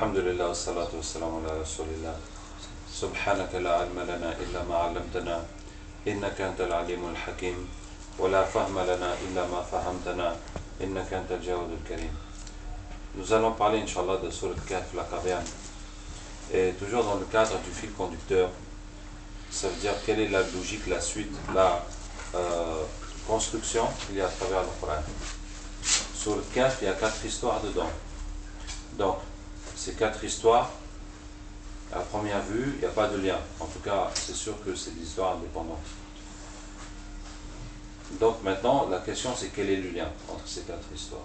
الحمد لله والصلاة والسلام على رسول الله سبحانك لا علم لنا إلا ما علمتنا إنك أنت العليم الحكيم ولا فهم لنا إلا ما فهمتنا إنك أنت الجواد الكريم. Nous allons parler, Inch'Allah, de Surat Kahf, la caverne. Et toujours dans le cadre du fil conducteur, ça veut dire quelle est la logique, la suite, la construction qu'il y a à travers le Coran. Sur le Kahf, il y a 4 histoires dedans. Donc, ces 4 histoires, à première vue, il n'y a pas de lien. En tout cas, c'est sûr que c'est des histoires indépendantes. Donc maintenant, la question c'est quel est le lien entre ces 4 histoires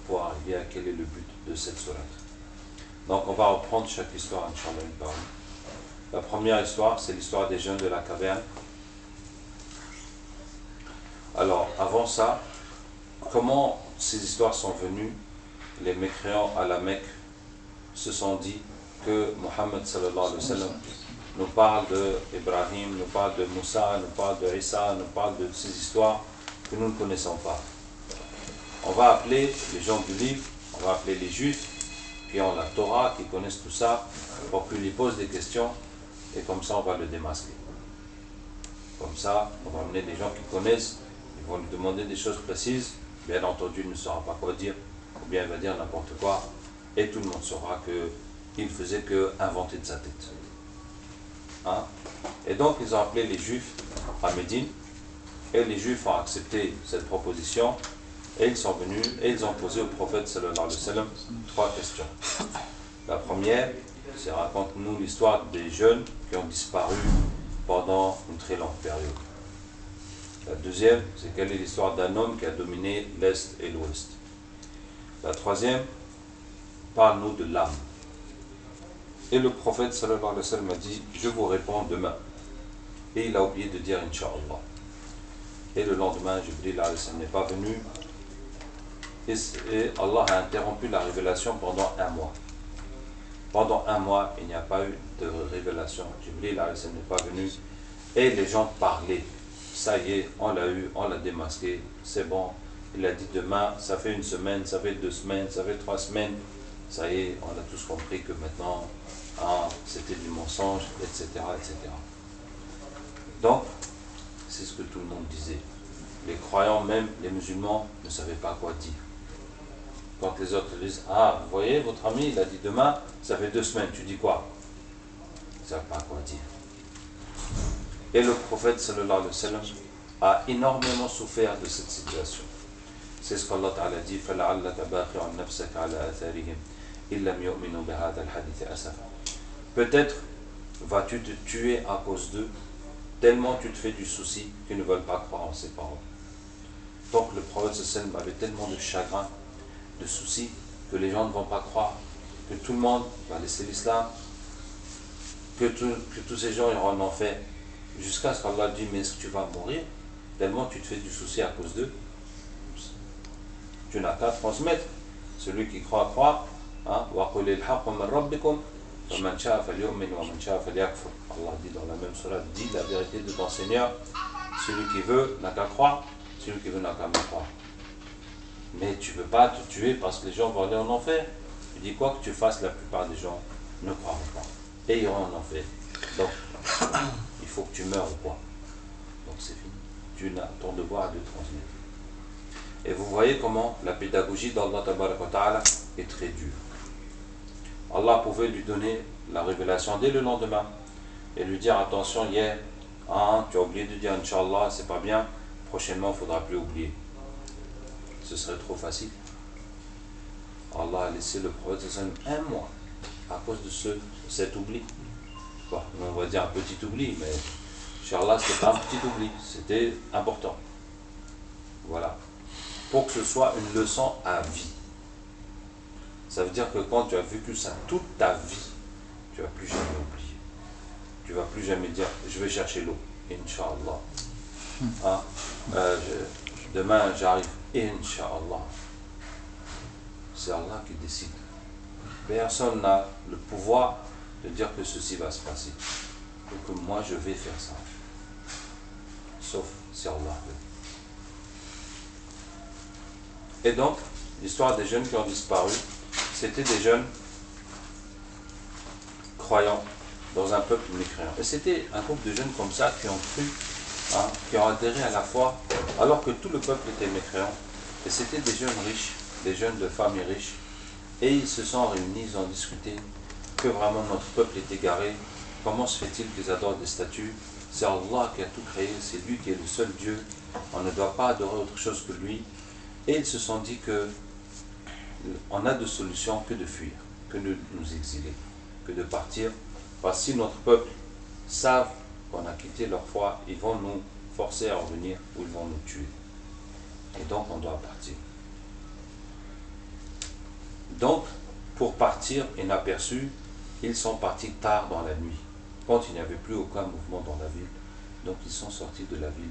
pour arriver à quel est le but de cette sourate. Donc on va reprendre chaque histoire, Inch'Allah, une par une. La première histoire, c'est l'histoire des jeunes de la caverne. Alors, avant ça, comment ces histoires sont venues? Les mécréants à la Mecque se sont dit que Mohammed sallallahu alayhi wa sallam nous parle d'Ibrahim, nous parle de Moussa, nous parle de Isa, nous parle de ces histoires que nous ne connaissons pas. On va appeler les gens du livre, on va appeler les juifs qui ont la Torah, qui connaissent tout ça, pour qu'ils lui posent des questions et comme ça on va le démasquer. Comme ça, on va amener des gens qui connaissent, ils vont lui demander des choses précises, bien entendu il ne saura pas quoi dire, ou bien il va dire n'importe quoi, et tout le monde saura qu'il ne faisait que inventer de sa tête. Hein? Et donc ils ont appelé les juifs à Médine, et les juifs ont accepté cette proposition, et ils sont venus et ils ont posé au prophète sallallahu alayhi wa sallam 3 questions. La première, c'est raconte-nous l'histoire des jeunes qui ont disparu pendant une très longue période. La deuxième, c'est quelle est l'histoire d'un homme qui a dominé l'Est et l'Ouest. La troisième, parle-nous de l'âme. Et le prophète sallallahu alayhi wa sallam a dit, je vous réponds demain. Et il a oublié de dire Inch'Allah. Et le lendemain, Jibril alayhi salam n'est pas venu. Et Allah a interrompu la révélation pendant 1 mois. Pendant 1 mois, il n'y a pas eu de révélation. Jibril alayhi salam n'est pas venu. Et les gens parlaient. Ça y est, on l'a eu, on l'a démasqué, c'est bon. Il a dit demain, ça fait 1 semaine, ça fait 2 semaines, ça fait 3 semaines. Ça y est, on a tous compris que maintenant, c'était du mensonge, etc., etc. Donc, c'est ce que tout le monde disait. Les croyants, même les musulmans, ne savaient pas quoi dire. Quand les autres disent, ah, vous voyez, votre ami, il a dit demain, ça fait 2 semaines, tu dis quoi? Ils ne savent pas quoi dire. Et le prophète, sallallahu alayhi wa sallam, a énormément souffert de cette situation. C'est ce qu'Allah Ta'ala dit, فَلَعَلَّكَ بَاخِعٌ نَفْسَكَ عَلَى آثَارِهِمْ إِن لَمْ يُؤْمِنُوا بِهَذَا الْحَدِيثِ أَسَفًا. Peut-être vas-tu te tuer à cause d'eux, tellement tu te fais du souci qu'ils ne veulent pas croire en ces paroles. Donc le prophète sallallahu alayhi wa sallam avait tellement de chagrin, de soucis, que les gens ne vont pas croire, que tout le monde va laisser l'islam, que tous ces gens iront en enfer, jusqu'à ce qu'Allah dise, mais est-ce que tu vas mourir? Tellement tu te fais du souci à cause d'eux. Tu n'as qu'à transmettre. Celui qui croit, hein, وَقُلِ الْحَقُّ مِنْ رَبِّكُمْ فَمَنْ شَاءَ فَلْيُؤْمِنْ وَمَنْ شَاءَ فَلْيَكْفُرْ. Allah dit dans la même surah, dis la vérité de ton Seigneur, celui qui veut n'a qu'à croire, celui qui veut n'a qu'à me croire. Mais tu ne veux pas te tuer parce que les gens vont aller en enfer. Tu dis quoi que tu fasses, la plupart des gens ne croiront pas et iront en enfer. Donc, il faut que tu meurs ou quoi. Donc c'est fini. Tu n'as ton devoir de transmettre. Et vous voyez comment la pédagogie d'Allah Ta'ala est très dure. Allah pouvait lui donner la révélation dès le lendemain et lui dire attention, hier, tu as oublié de dire Inch'Allah, c'est pas bien, prochainement il ne faudra plus oublier. Ce serait trop facile. Allah a laissé le prophète 1 mois à cause de cet oubli. Bon, on va dire un petit oubli, mais Inch'Allah, ce n'était pas un petit oubli, c'était important. Voilà. Pour que ce soit une leçon à vie. Ça veut dire que quand tu as vécu ça toute ta vie, tu ne vas plus jamais oublier. Tu ne vas plus jamais dire, je vais chercher l'eau, Inch'Allah. Demain j'arrive, Inch'Allah. C'est Allah qui décide. Personne n'a le pouvoir de dire que ceci va se passer. Et que moi je vais faire ça. Sauf si Allah veut. Et donc, l'histoire des jeunes qui ont disparu, c'était des jeunes croyants dans un peuple mécréant. Et c'était un groupe de jeunes comme ça qui ont cru, qui ont adhéré à la foi, alors que tout le peuple était mécréant. Et c'était des jeunes riches, des jeunes de familles riches. Et ils se sont réunis, ils ont discuté que vraiment notre peuple est égaré. Comment se fait-il qu'ils adorent des statues? C'est Allah qui a tout créé, c'est lui qui est le seul Dieu. On ne doit pas adorer autre chose que lui. Et ils se sont dit que on a de solution que de fuir, que de nous exiler, que de partir. Parce que si notre peuple savent qu'on a quitté leur foi, ils vont nous forcer à revenir ou ils vont nous tuer. Et donc on doit partir. Donc, pour partir inaperçus, ils sont partis tard dans la nuit, quand il n'y avait plus aucun mouvement dans la ville. Donc ils sont sortis de la ville.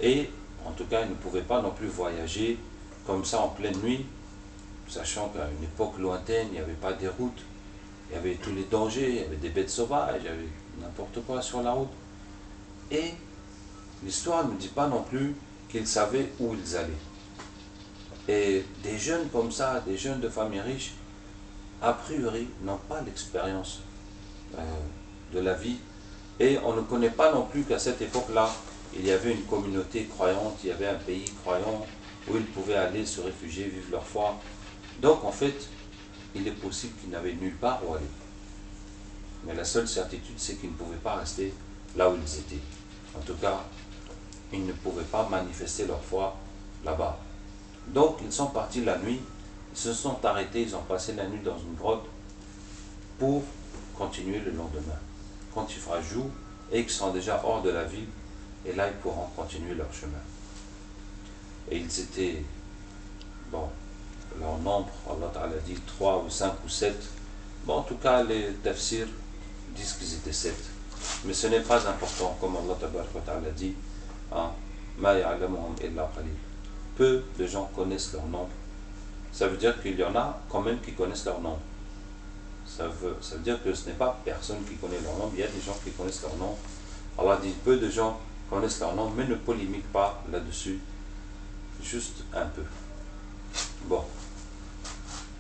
Et en tout cas, ils ne pouvaient pas non plus voyager comme ça en pleine nuit, sachant qu'à une époque lointaine, il n'y avait pas des routes, il y avait tous les dangers, il y avait des bêtes sauvages, il y avait n'importe quoi sur la route. Et l'histoire ne dit pas non plus qu'ils savaient où ils allaient. Et des jeunes comme ça, des jeunes de familles riches, a priori, n'ont pas l'expérience de la vie. Et on ne connaît pas non plus qu'à cette époque-là, il y avait une communauté croyante, il y avait un pays croyant où ils pouvaient aller se réfugier, vivre leur foi. Donc en fait, il est possible qu'ils n'avaient nulle part où aller. Mais la seule certitude, c'est qu'ils ne pouvaient pas rester là où ils étaient. En tout cas, ils ne pouvaient pas manifester leur foi là-bas. Donc ils sont partis la nuit, ils se sont arrêtés, ils ont passé la nuit dans une grotte pour continuer le lendemain. Quand il fera jour et qu'ils seront déjà hors de la ville, et là ils pourront continuer leur chemin. Et ils étaient, bon, leur nombre, Allah Ta'ala dit 3 ou 5 ou 7. Bon, en tout cas, les tafsirs disent qu'ils étaient 7. Mais ce n'est pas important, comme Allah Ta'ala dit, Ma ya'lamuhum illa qalil. Peu de gens connaissent leur nombre. Ça veut dire qu'il y en a quand même qui connaissent leur nombre. Ça veut dire que ce n'est pas personne qui connaît leur nombre, il y a des gens qui connaissent leur nombre. Allah dit peu de gens connaissent leur nombre, mais ne polémique pas là-dessus, juste un peu. Bon.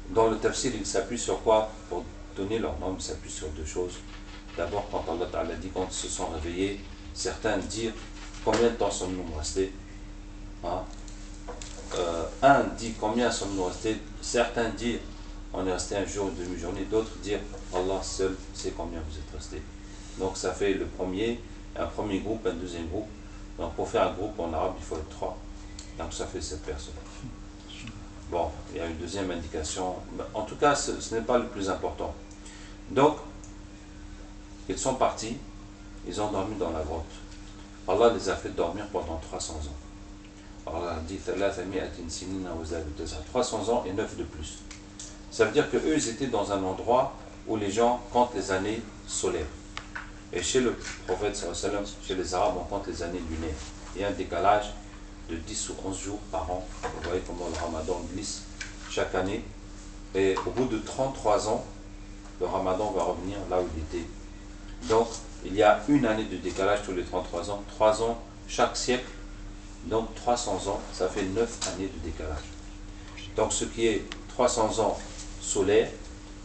Dans le tafsir, il s'appuie sur quoi? Pour donner leur nombre, il s'appuie sur deux choses. D'abord, quand Allah Ta'ala dit, quand ils se sont réveillés, certains dirent combien de temps sommes-nous restés? Un dit combien sommes-nous restés? Certains dirent on est resté un jour, une demi-journée, d'autres dirent Allah seul sait combien vous êtes restés. Donc ça fait le premier, un premier groupe, un deuxième groupe. Donc pour faire un groupe en arabe, il faut être 3. Donc ça fait 7 personnes. Bon, il y a une deuxième indication. En tout cas, ce n'est pas le plus important. Donc, ils sont partis, ils ont dormi dans la grotte. Allah les a fait dormir pendant 300 ans. Allah a dit 300 ans et 9 de plus. Ça veut dire qu'eux, ils étaient dans un endroit où les gens comptent les années solaires. Et chez le prophète, chez les Arabes, on compte les années lunaires. Il y a un décalage de 10 ou 11 jours par an. Vous voyez comment le Ramadan glisse chaque année. Et au bout de 33 ans, le Ramadan va revenir là où il était. Donc, il y a une année de décalage tous les 33 ans. 3 ans chaque siècle. Donc, 300 ans, ça fait 9 années de décalage. Donc, ce qui est 300 ans solaire,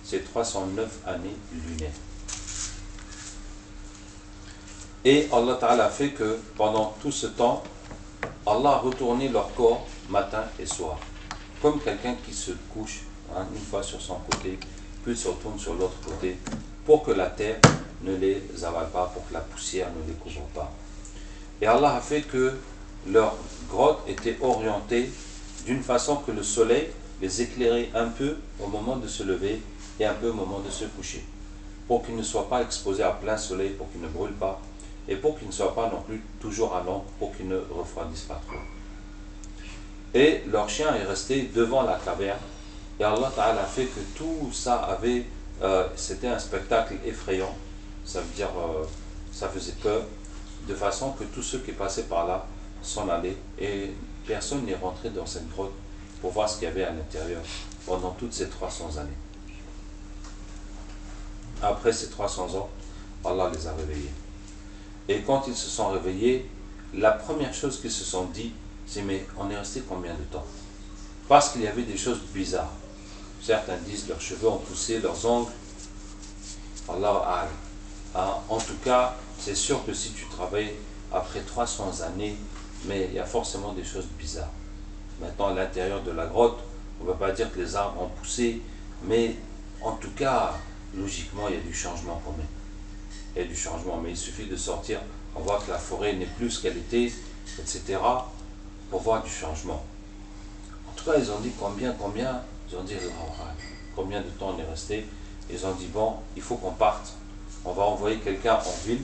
c'est 309 années lunaires. Et Allah Ta'ala a fait que pendant tout ce temps, Allah a retourné leur corps matin et soir. Comme quelqu'un qui se couche une fois sur son côté, puis se retourne sur l'autre côté, pour que la terre ne les avale pas, pour que la poussière ne les couvre pas. Et Allah a fait que leur grotte était orientée d'une façon que le soleil les éclairait un peu au moment de se lever et un peu au moment de se coucher, pour qu'ils ne soient pas exposés à plein soleil, pour qu'ils ne brûlent pas, et pour qu'ils ne soient pas non plus toujours à l'ombre, pour qu'ils ne refroidissent pas trop. Et leur chien est resté devant la caverne, et Allah Ta'ala a fait que tout ça avait, c'était un spectacle effrayant, ça veut dire, ça faisait peur, de façon que tous ceux qui passaient par là s'en allaient, et personne n'est rentré dans cette grotte pour voir ce qu'il y avait à l'intérieur pendant toutes ces 300 années. Après ces 300 ans, Allah les a réveillés. Et quand ils se sont réveillés, la première chose qu'ils se sont dit, c'est mais on est resté combien de temps? Parce qu'il y avait des choses bizarres. Certains disent leurs cheveux ont poussé, leurs ongles Allah en tout cas, c'est sûr que si tu travailles après 300 années, mais il y a forcément des choses bizarres. Maintenant, à l'intérieur de la grotte, on ne va pas dire que les arbres ont poussé, mais en tout cas, logiquement, il y a du changement quand même. Il y a du changement, mais il suffit de sortir, on voit que la forêt n'est plus ce qu'elle était, etc., pour voir du changement. En tout cas, ils ont dit combien, ils ont dit combien de temps on est resté. Ils ont dit bon, il faut qu'on parte. On va envoyer quelqu'un en ville,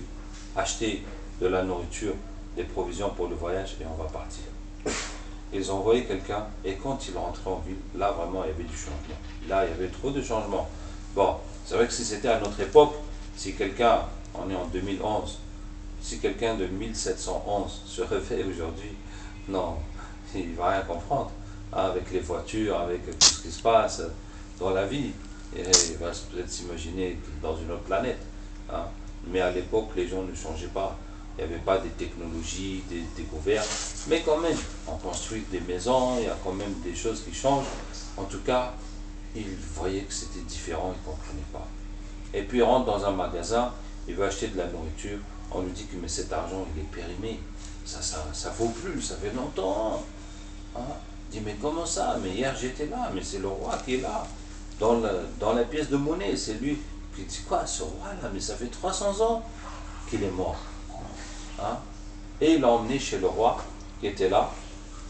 acheter de la nourriture, des provisions pour le voyage et on va partir. Ils ont envoyé quelqu'un et quand ils rentraient en ville, là vraiment il y avait du changement. Là il y avait trop de changements. Bon, c'est vrai que si c'était à notre époque, si quelqu'un, on est en 2011, si quelqu'un de 1711 se réveille aujourd'hui, non, il ne va rien comprendre. Avec les voitures, avec tout ce qui se passe dans la vie, et il va peut-être s'imaginer dans une autre planète. Hein. Mais à l'époque, les gens ne changeaient pas. Il n'y avait pas des technologies, des découvertes. Mais quand même, on construit des maisons, il y a quand même des choses qui changent. En tout cas, ils voyaient que c'était différent, ils ne comprenaient pas. Et puis il rentre dans un magasin, il veut acheter de la nourriture. On lui dit que mais cet argent, il est périmé. Ça vaut plus, ça fait longtemps. Hein. Il dit mais comment ça? Mais hier j'étais là, mais c'est le roi qui est là. Dans la pièce de monnaie, c'est lui. Puis il dit quoi, ce roi-là? Mais ça fait 300 ans qu'il est mort. Hein? Et il l'a emmené chez le roi qui était là.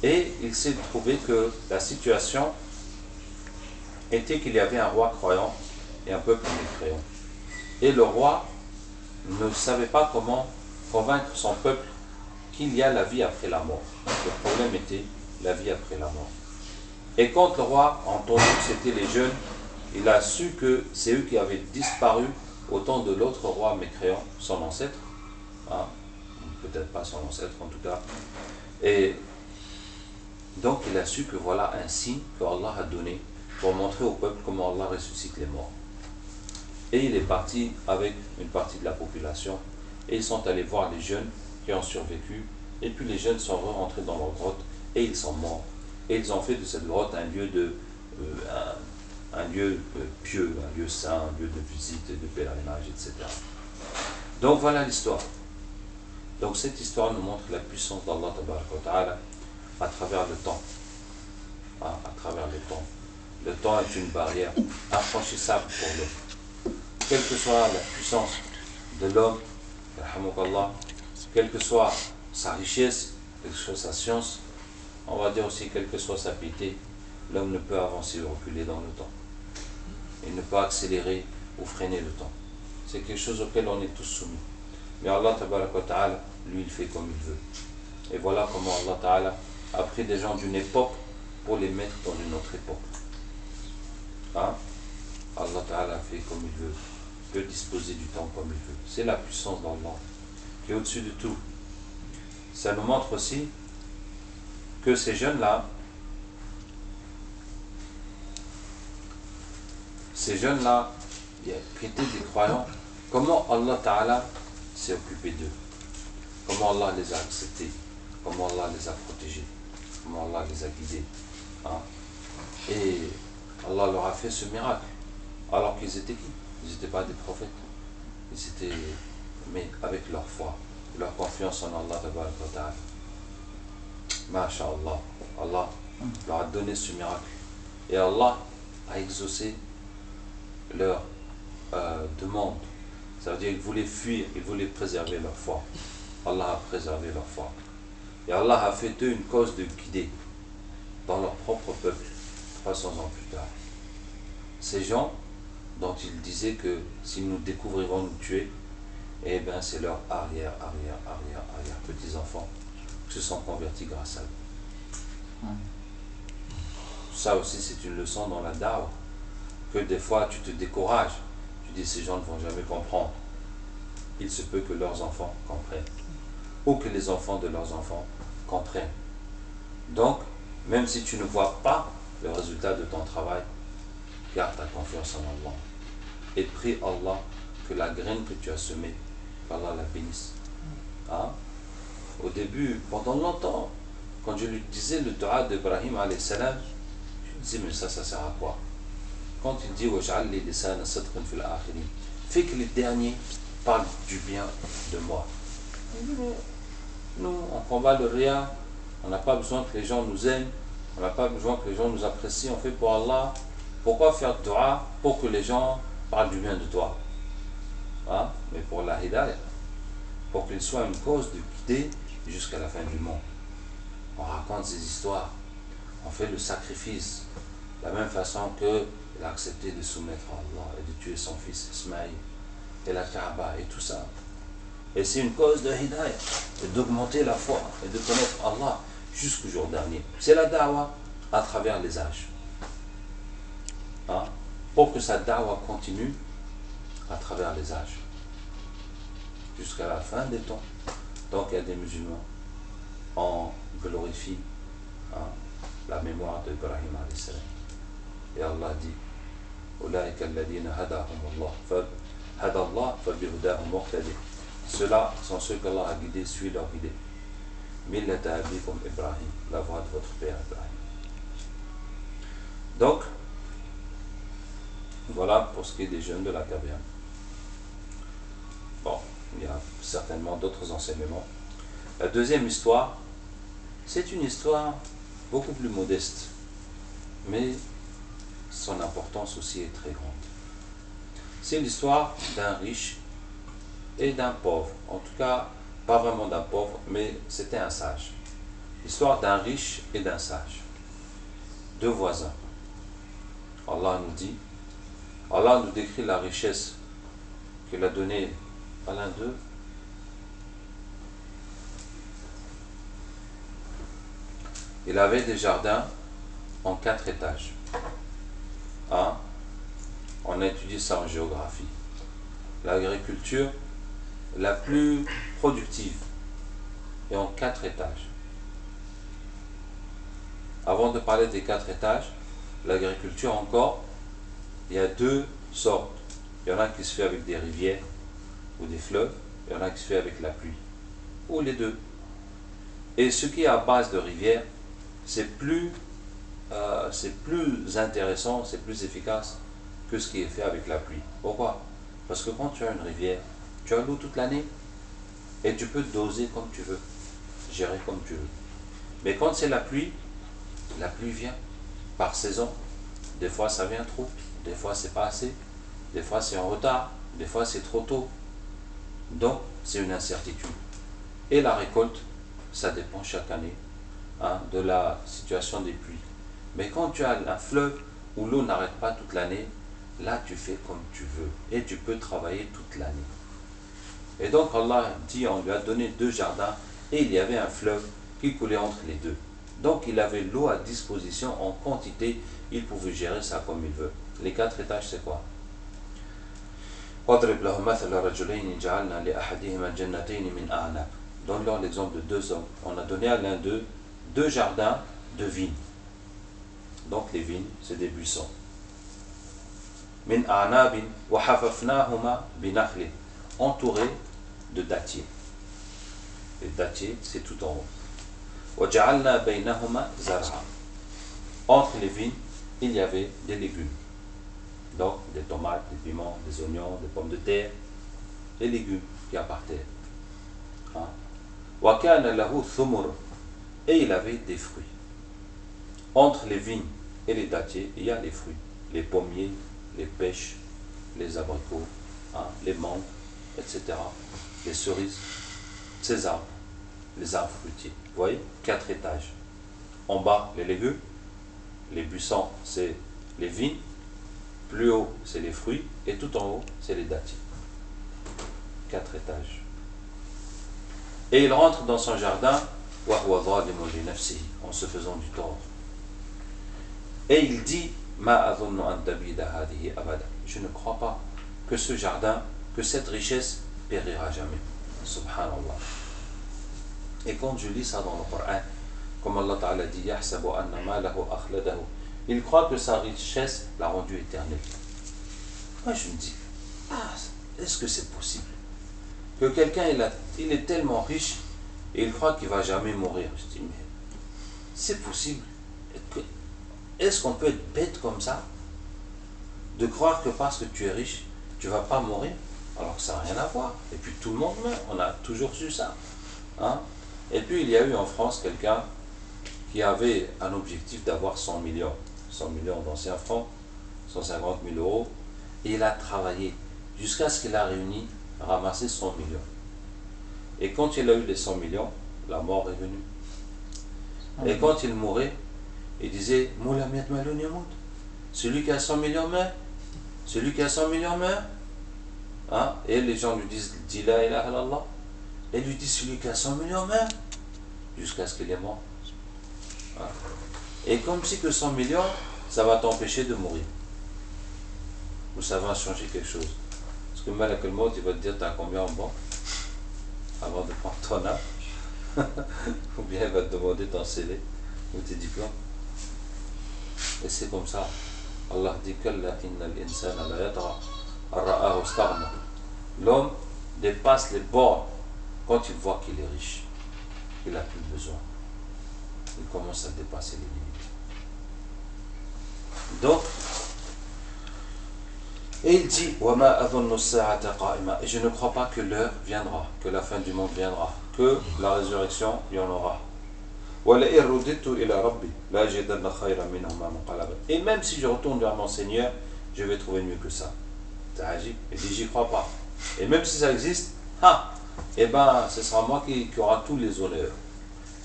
Et il s'est trouvé que la situation était qu'il y avait un roi croyant et un peuple mécréant. Et le roi ne savait pas comment convaincre son peuple qu'il y a la vie après la mort. Le problème était la vie après la mort. Et quand le roi a entendu que c'était les jeunes, il a su que c'est eux qui avaient disparu au temps de l'autre roi mécréant, son ancêtre, hein, peut-être pas son ancêtre en tout cas. Et donc il a su que voilà un signe que Allah a donné pour montrer au peuple comment Allah ressuscite les morts. Et il est parti avec une partie de la population et ils sont allés voir les jeunes qui ont survécu. Et puis les jeunes sont rentrés dans leur grotte et ils sont morts. Et ils ont fait de cette grotte un lieu pieux, un lieu saint, un lieu de visite, de pèlerinage, etc. Donc voilà l'histoire. Donc cette histoire nous montre la puissance d'Allah Ta'ala à travers le temps. Hein, à travers le temps. Le temps est une barrière infranchissable pour l'homme. Quelle que soit la puissance de l'homme, quelle que soit sa richesse, quelle que soit sa science, on va dire aussi quelle que soit sa piété, l'homme ne peut avancer ou reculer dans le temps. Il ne peut accélérer ou freiner le temps. C'est quelque chose auquel on est tous soumis. Mais Allah Ta'ala, lui, il fait comme il veut. Et voilà comment Allah Ta'ala a pris des gens d'une époque pour les mettre dans une autre époque. Hein? Allah Ta'ala fait comme il veut, peut disposer du temps comme il veut. C'est la puissance d'Allah qui est au-dessus de tout. Ça nous montre aussi que ces jeunes-là, qui étaient des croyants, comment Allah Ta'ala s'est occupé d'eux, comment Allah les a acceptés, comment Allah les a protégés, comment Allah les a guidés. Hein? Et Allah leur a fait ce miracle, alors qu'ils étaient qui? Ils n'étaient pas des prophètes, ils étaient, mais avec leur foi, leur confiance en Allah Ta'ala. Masha'Allah, Allah leur a donné ce miracle. Et Allah a exaucé leur demande. Ça veut dire qu'ils voulaient fuir, ils voulaient préserver leur foi. Allah a préservé leur foi. Et Allah a fait d'eux une cause de guider dans leur propre peuple, 300 ans plus tard. Ces gens dont ils disaient que s'ils nous découvrent, ils vont nous tuer, eh bien c'est leurs arrière petits-enfants qui se sont convertis grâce à eux. Ça aussi c'est une leçon dans la da'wah, que des fois tu te décourages, tu dis ces gens ne vont jamais comprendre. Il se peut que leurs enfants comprennent, ou que les enfants de leurs enfants comprennent. Donc, même si tu ne vois pas le résultat de ton travail, garde ta confiance en Allah et prie Allah que la graine que tu as semée, qu'Allah la bénisse. Hein? Au début, pendant longtemps, quand je lui disais le dua d'Ibrahim alayhi salam, je me disais mais ça sert à quoi? Quand il dit waj'al li lisana sidqin fil akhirin, fait que les derniers parlent du bien de moi. Il dit, mais nous, on combat le ria, on n'a pas besoin que les gens nous aiment, on n'a pas besoin que les gens nous apprécient, on fait pour Allah. Pourquoi faire dua pour que les gens parlent du bien de toi? Hein? Mais pour la hidayah, pour qu'il soit une cause de guider jusqu'à la fin du monde. On raconte ces histoires, on fait le sacrifice, de la même façon qu'il a accepté de soumettre à Allah et de tuer son fils Ismaïl, et la Kaaba et tout ça. Et c'est une cause de hidayah, d'augmenter la foi et de connaître Allah jusqu'au jour dernier. C'est la da'wah à travers les âges. Hein? Pour que sa da'wah continue à travers les âges, jusqu'à la fin des temps. Donc il y a des musulmans, on glorifie la mémoire d'Ibrahim alayhi salam. Et Allah dit, أولئك الذين هداهم الله فهدى الله فبهداه مقتدي. Ceux-là sont ceux qu'Allah a guidés, suivent leur guidée. Millata abikum Ibrahim, la voie de votre père Ibrahim. Donc, voilà pour ce qui est des jeunes de la caverne. Bon, il y a certainement d'autres enseignements. La deuxième histoire, c'est une histoire beaucoup plus modeste, mais son importance aussi est très grande. C'est l'histoire d'un riche et d'un pauvre. En tout cas, pas vraiment d'un pauvre, mais c'était un sage. L'histoire d'un riche et d'un sage. Deux voisins. Allah nous dit, Allah nous décrit la richesse qu'il a donnée à l'un d'eux. Il avait des jardins en 4 étages. Hein? On a étudié ça en géographie. L'agriculture la plus productive est en 4 étages. Avant de parler des 4 étages, l'agriculture encore, il y a 2 sortes. Il y en a qui se fait avec des rivières ou des fleuves, il y en a qui se fait avec la pluie, ou les deux. Et ce qui est à base de rivières, c'est plus intéressant, c'est plus efficace que ce qui est fait avec la pluie. Pourquoi? Parce que quand tu as une rivière, tu as l'eau toute l'année et tu peux doser comme tu veux, gérer comme tu veux. Mais quand c'est la pluie vient par saison. Des fois ça vient trop, des fois c'est pas assez, des fois c'est en retard, des fois c'est trop tôt. Donc c'est une incertitude. Et la récolte, ça dépend chaque année de la situation des pluies. Mais quand tu as un fleuve où l'eau n'arrête pas toute l'année, là tu fais comme tu veux et tu peux travailler toute l'année. Et donc Allah dit, on lui a donné 2 jardins et il y avait un fleuve qui coulait entre les deux. Donc il avait l'eau à disposition en quantité, il pouvait gérer ça comme il veut. Les 4 étages, c'est quoi? Donne-leur l'exemple de 2 hommes. On a donné à l'un d'eux 2 jardins de vignes. Donc les vignes, c'est des buissons. Min a'nabin wa hafafnahuma binakhlin, entourés de dattiers. Les dattiers, c'est tout en haut. Wa ja'alna baynahuma zar'a. Entre les vignes, il y avait des légumes. Donc des tomates, des piments, des oignons, des pommes de terre, des légumes qui appartenaient. Wa kana lahu thumur, et il avait des fruits. Entre les vignes et les dattiers, il y a les fruits, les pommiers, les pêches, les abricots, les mangues, etc., les cerises, ces arbres, les arbres fruitiers. Vous voyez, 4 étages. En bas, les légumes, les buissons, c'est les vignes, plus haut, c'est les fruits, et tout en haut, c'est les dattiers. 4 étages. Et il rentre dans son jardin, en se faisant du tort. Et il dit, je ne crois pas que ce jardin, que cette richesse périra jamais. Subhanallah. Et quand je lis ça dans le Coran, comme Allah Ta'ala dit, il croit que sa richesse l'a rendu éternel. Moi je me dis, est-ce que c'est possible que quelqu'un il est tellement riche et il croit qu'il ne va jamais mourir? Je dis, mais c'est possible. Est-ce qu'on peut être bête comme ça, de croire que parce que tu es riche, tu vas pas mourir, alors que ça n'a rien à voir. Et puis tout le monde meurt, on a toujours su ça. Hein? Et puis il y a eu en France quelqu'un qui avait un objectif d'avoir 100 millions. 100 millions d'anciens francs, 150 000 euros, et il a travaillé jusqu'à ce qu'il a réuni, ramassé 100 millions. Et quand il a eu les 100 millions, la mort est venue. Et quand il mourait, il disait Moula miat maloun yamout. Celui qui a 100 millions meurt. Celui qui a 100 millions meurt. Hein? Et les gens lui disent Dis la ilaha illallah. Et lui dit celui qui a 100 millions meurt. Jusqu'à ce qu'il est mort. Hein? Et comme si que 100 millions, ça va t'empêcher de mourir. Ou ça va changer quelque chose. Parce que Malak al-Maut, il va te dire t'as combien en banque avant de prendre ton âme. Ou bien il va te demander ton CV ou tes diplômes. Et c'est comme ça. Allah dit l'homme dépasse les bornes quand il voit qu'il est riche. Il n'a plus besoin. Il commence à dépasser les limites. Donc, et il dit et je ne crois pas que l'heure viendra, que la fin du monde viendra, que la résurrection, il y en aura. Et même si je retourne vers mon Seigneur, je vais trouver mieux que ça. Il dit j'y crois pas. Et même si ça existe, eh ben, ce sera moi qui aura tous les honneurs.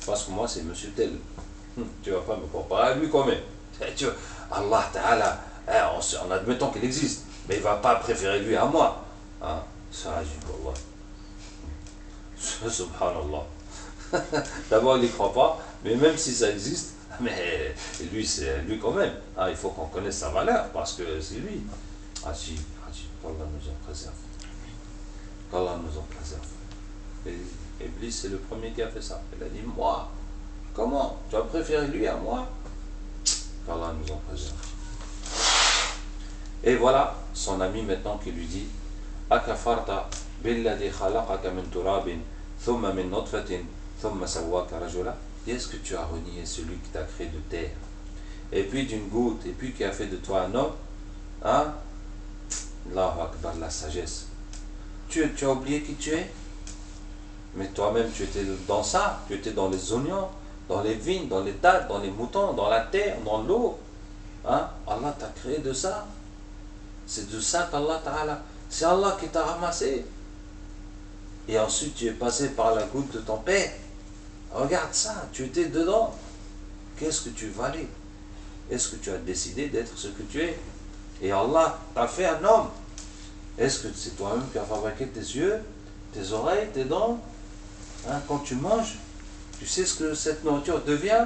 Parce que moi, c'est Monsieur Tel. Tu vas pas me comparer à lui quand même. Allah Ta'ala, en admettant qu'il existe, mais il ne va pas préférer lui à moi. Subhanallah. D'abord, il n'y croit pas, mais même si ça existe, mais lui, c'est lui quand même. Il faut qu'on connaisse sa valeur, parce que c'est lui. Ajib, qu'Allah nous en préserve. Qu'Allah nous en préserve. Et Iblis, c'est le premier qui a fait ça. Il a dit, moi, comment? Tu as préféré lui à moi? Qu'Allah nous en préserve. Et voilà son ami maintenant qui lui dit, Akafarta billadhi khalaqaka min turabin, thumma min nutfatin, thumma sawwaka rajula. Est-ce que tu as renié celui qui t'a créé de terre, et puis d'une goutte, et puis qui a fait de toi un homme? Hein? Allahu Akbar, la sagesse. Tu as oublié qui tu es? Mais toi-même, tu étais dans ça, tu étais dans les oignons, dans les vignes, dans les dattes, dans les moutons, dans la terre, dans l'eau. Hein? Allah t'a créé de ça. C'est de ça qu'Allah Ta'ala, c'est Allah qui t'a ramassé. Et ensuite, tu es passé par la goutte de ton père. Regarde ça, tu étais dedans. Qu'est-ce que tu valais? Est-ce que tu as décidé d'être ce que tu es? Et Allah t'a fait un homme. Est-ce que c'est toi-même qui as fabriqué tes yeux, tes oreilles, tes dents? Hein, quand tu manges, tu sais ce que cette nourriture devient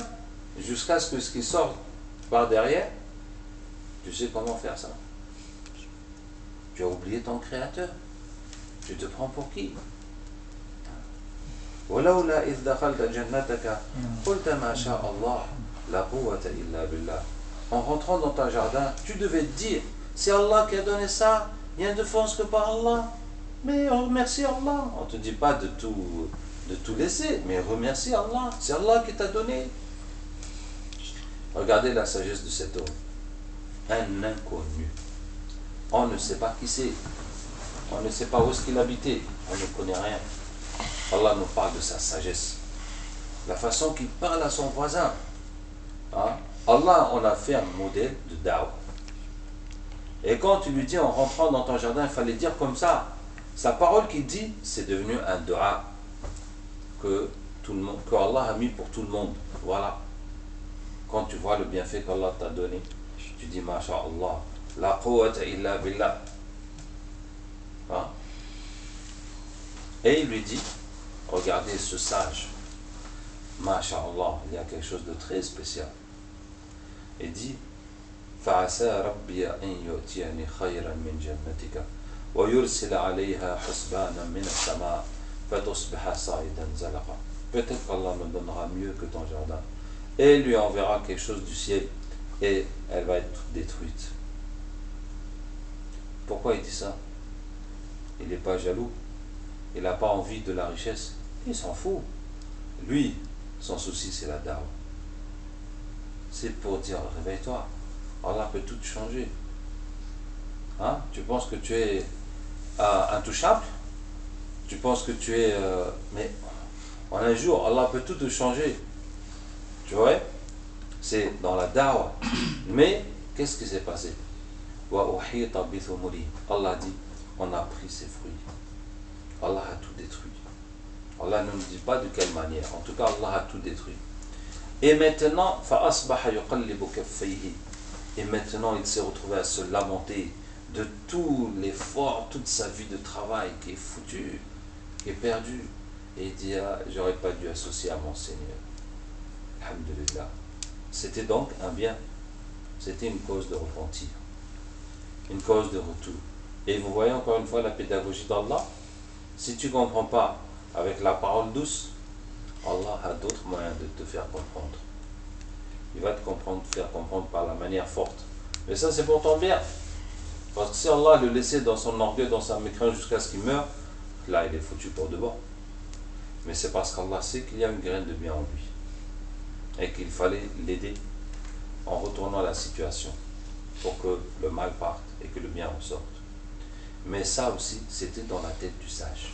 jusqu'à ce que ce qui sort par derrière. Tu sais comment faire ça? Tu as oublié ton créateur. Tu te prends pour qui? ولولا إذ دخلت جنتك قلت ما شاء الله لا قوة إلا بالله. En rentrant dans ton jardin, tu devais te dire, c'est Allah qui a donné ça, rien de force que par Allah. Mais remercie Allah. On ne te dit pas de tout laisser, mais remercie Allah. C'est Allah qui t'a donné. Regardez la sagesse de cet homme. Un inconnu. On ne sait pas qui c'est. On ne sait pas où est-ce qu'il habitait. On ne connaît rien. Allah nous parle de sa sagesse. La façon qu'il parle à son voisin. Hein? Allah en a fait un modèle de da'wah. Et quand tu lui dis en rentrant dans ton jardin, il fallait dire comme ça. Sa parole qu'il dit, c'est devenu un dua que Allah a mis pour tout le monde. Voilà. Quand tu vois le bienfait qu'Allah t'a donné, tu dis Masha'Allah, la quwwata illa billah. Hein? Et il lui dit, regardez ce sage, Masha'Allah, il y a quelque chose de très spécial. Il dit, فَعَسَى رَبِّيَ أَنْ يُؤْتِيَنِي خَيْرًا مِنْ جَنَّتِكَ وَيُرْسِلَ عَلَيْهَا حُسْبَانًا مِنَ السَّمَاءِ فَتُصْبِحَ صَعِيدًا زَلَقًا. Peut-être qu'Allah nous donnera mieux que ton jardin. Et il lui enverra quelque chose du ciel et elle va être détruite. Pourquoi il dit ça? Il n'est pas jaloux. Il n'a pas envie de la richesse. Il s'en fout. Lui, son souci, c'est la da'wah. C'est pour dire, réveille-toi. Allah peut tout changer. Hein? Tu penses que tu es intouchable? Tu penses que tu es... mais en un jour, Allah peut tout te changer. Tu vois? C'est dans la da'wah. Mais, qu'est-ce qui s'est passé? Allah dit, on a pris ses fruits. Allah a tout détruit. Allah ne nous dit pas de quelle manière. En tout cas, Allah a tout détruit. Et maintenant, et maintenant, il s'est retrouvé à se lamenter de tout l'effort, toute sa vie de travail qui est foutu, qui est perdu. Et il dit, ah, j'aurais pas dû associer à mon Seigneur. Alhamdulillah. C'était donc un bien. C'était une cause de repentir. Une cause de retour. Et vous voyez encore une fois la pédagogie d'Allah. Si tu ne comprends pas avec la parole douce, Allah a d'autres moyens de te faire comprendre. Il va te faire comprendre par la manière forte. Mais ça, c'est pour ton bien. Parce que si Allah le laissait dans son orgueil, dans sa mécréance jusqu'à ce qu'il meure, là, il est foutu pour de bon. Mais c'est parce qu'Allah sait qu'il y a une graine de bien en lui. Et qu'il fallait l'aider en retournant la situation pour que le mal parte et que le bien ressorte. Mais ça aussi, c'était dans la tête du sage.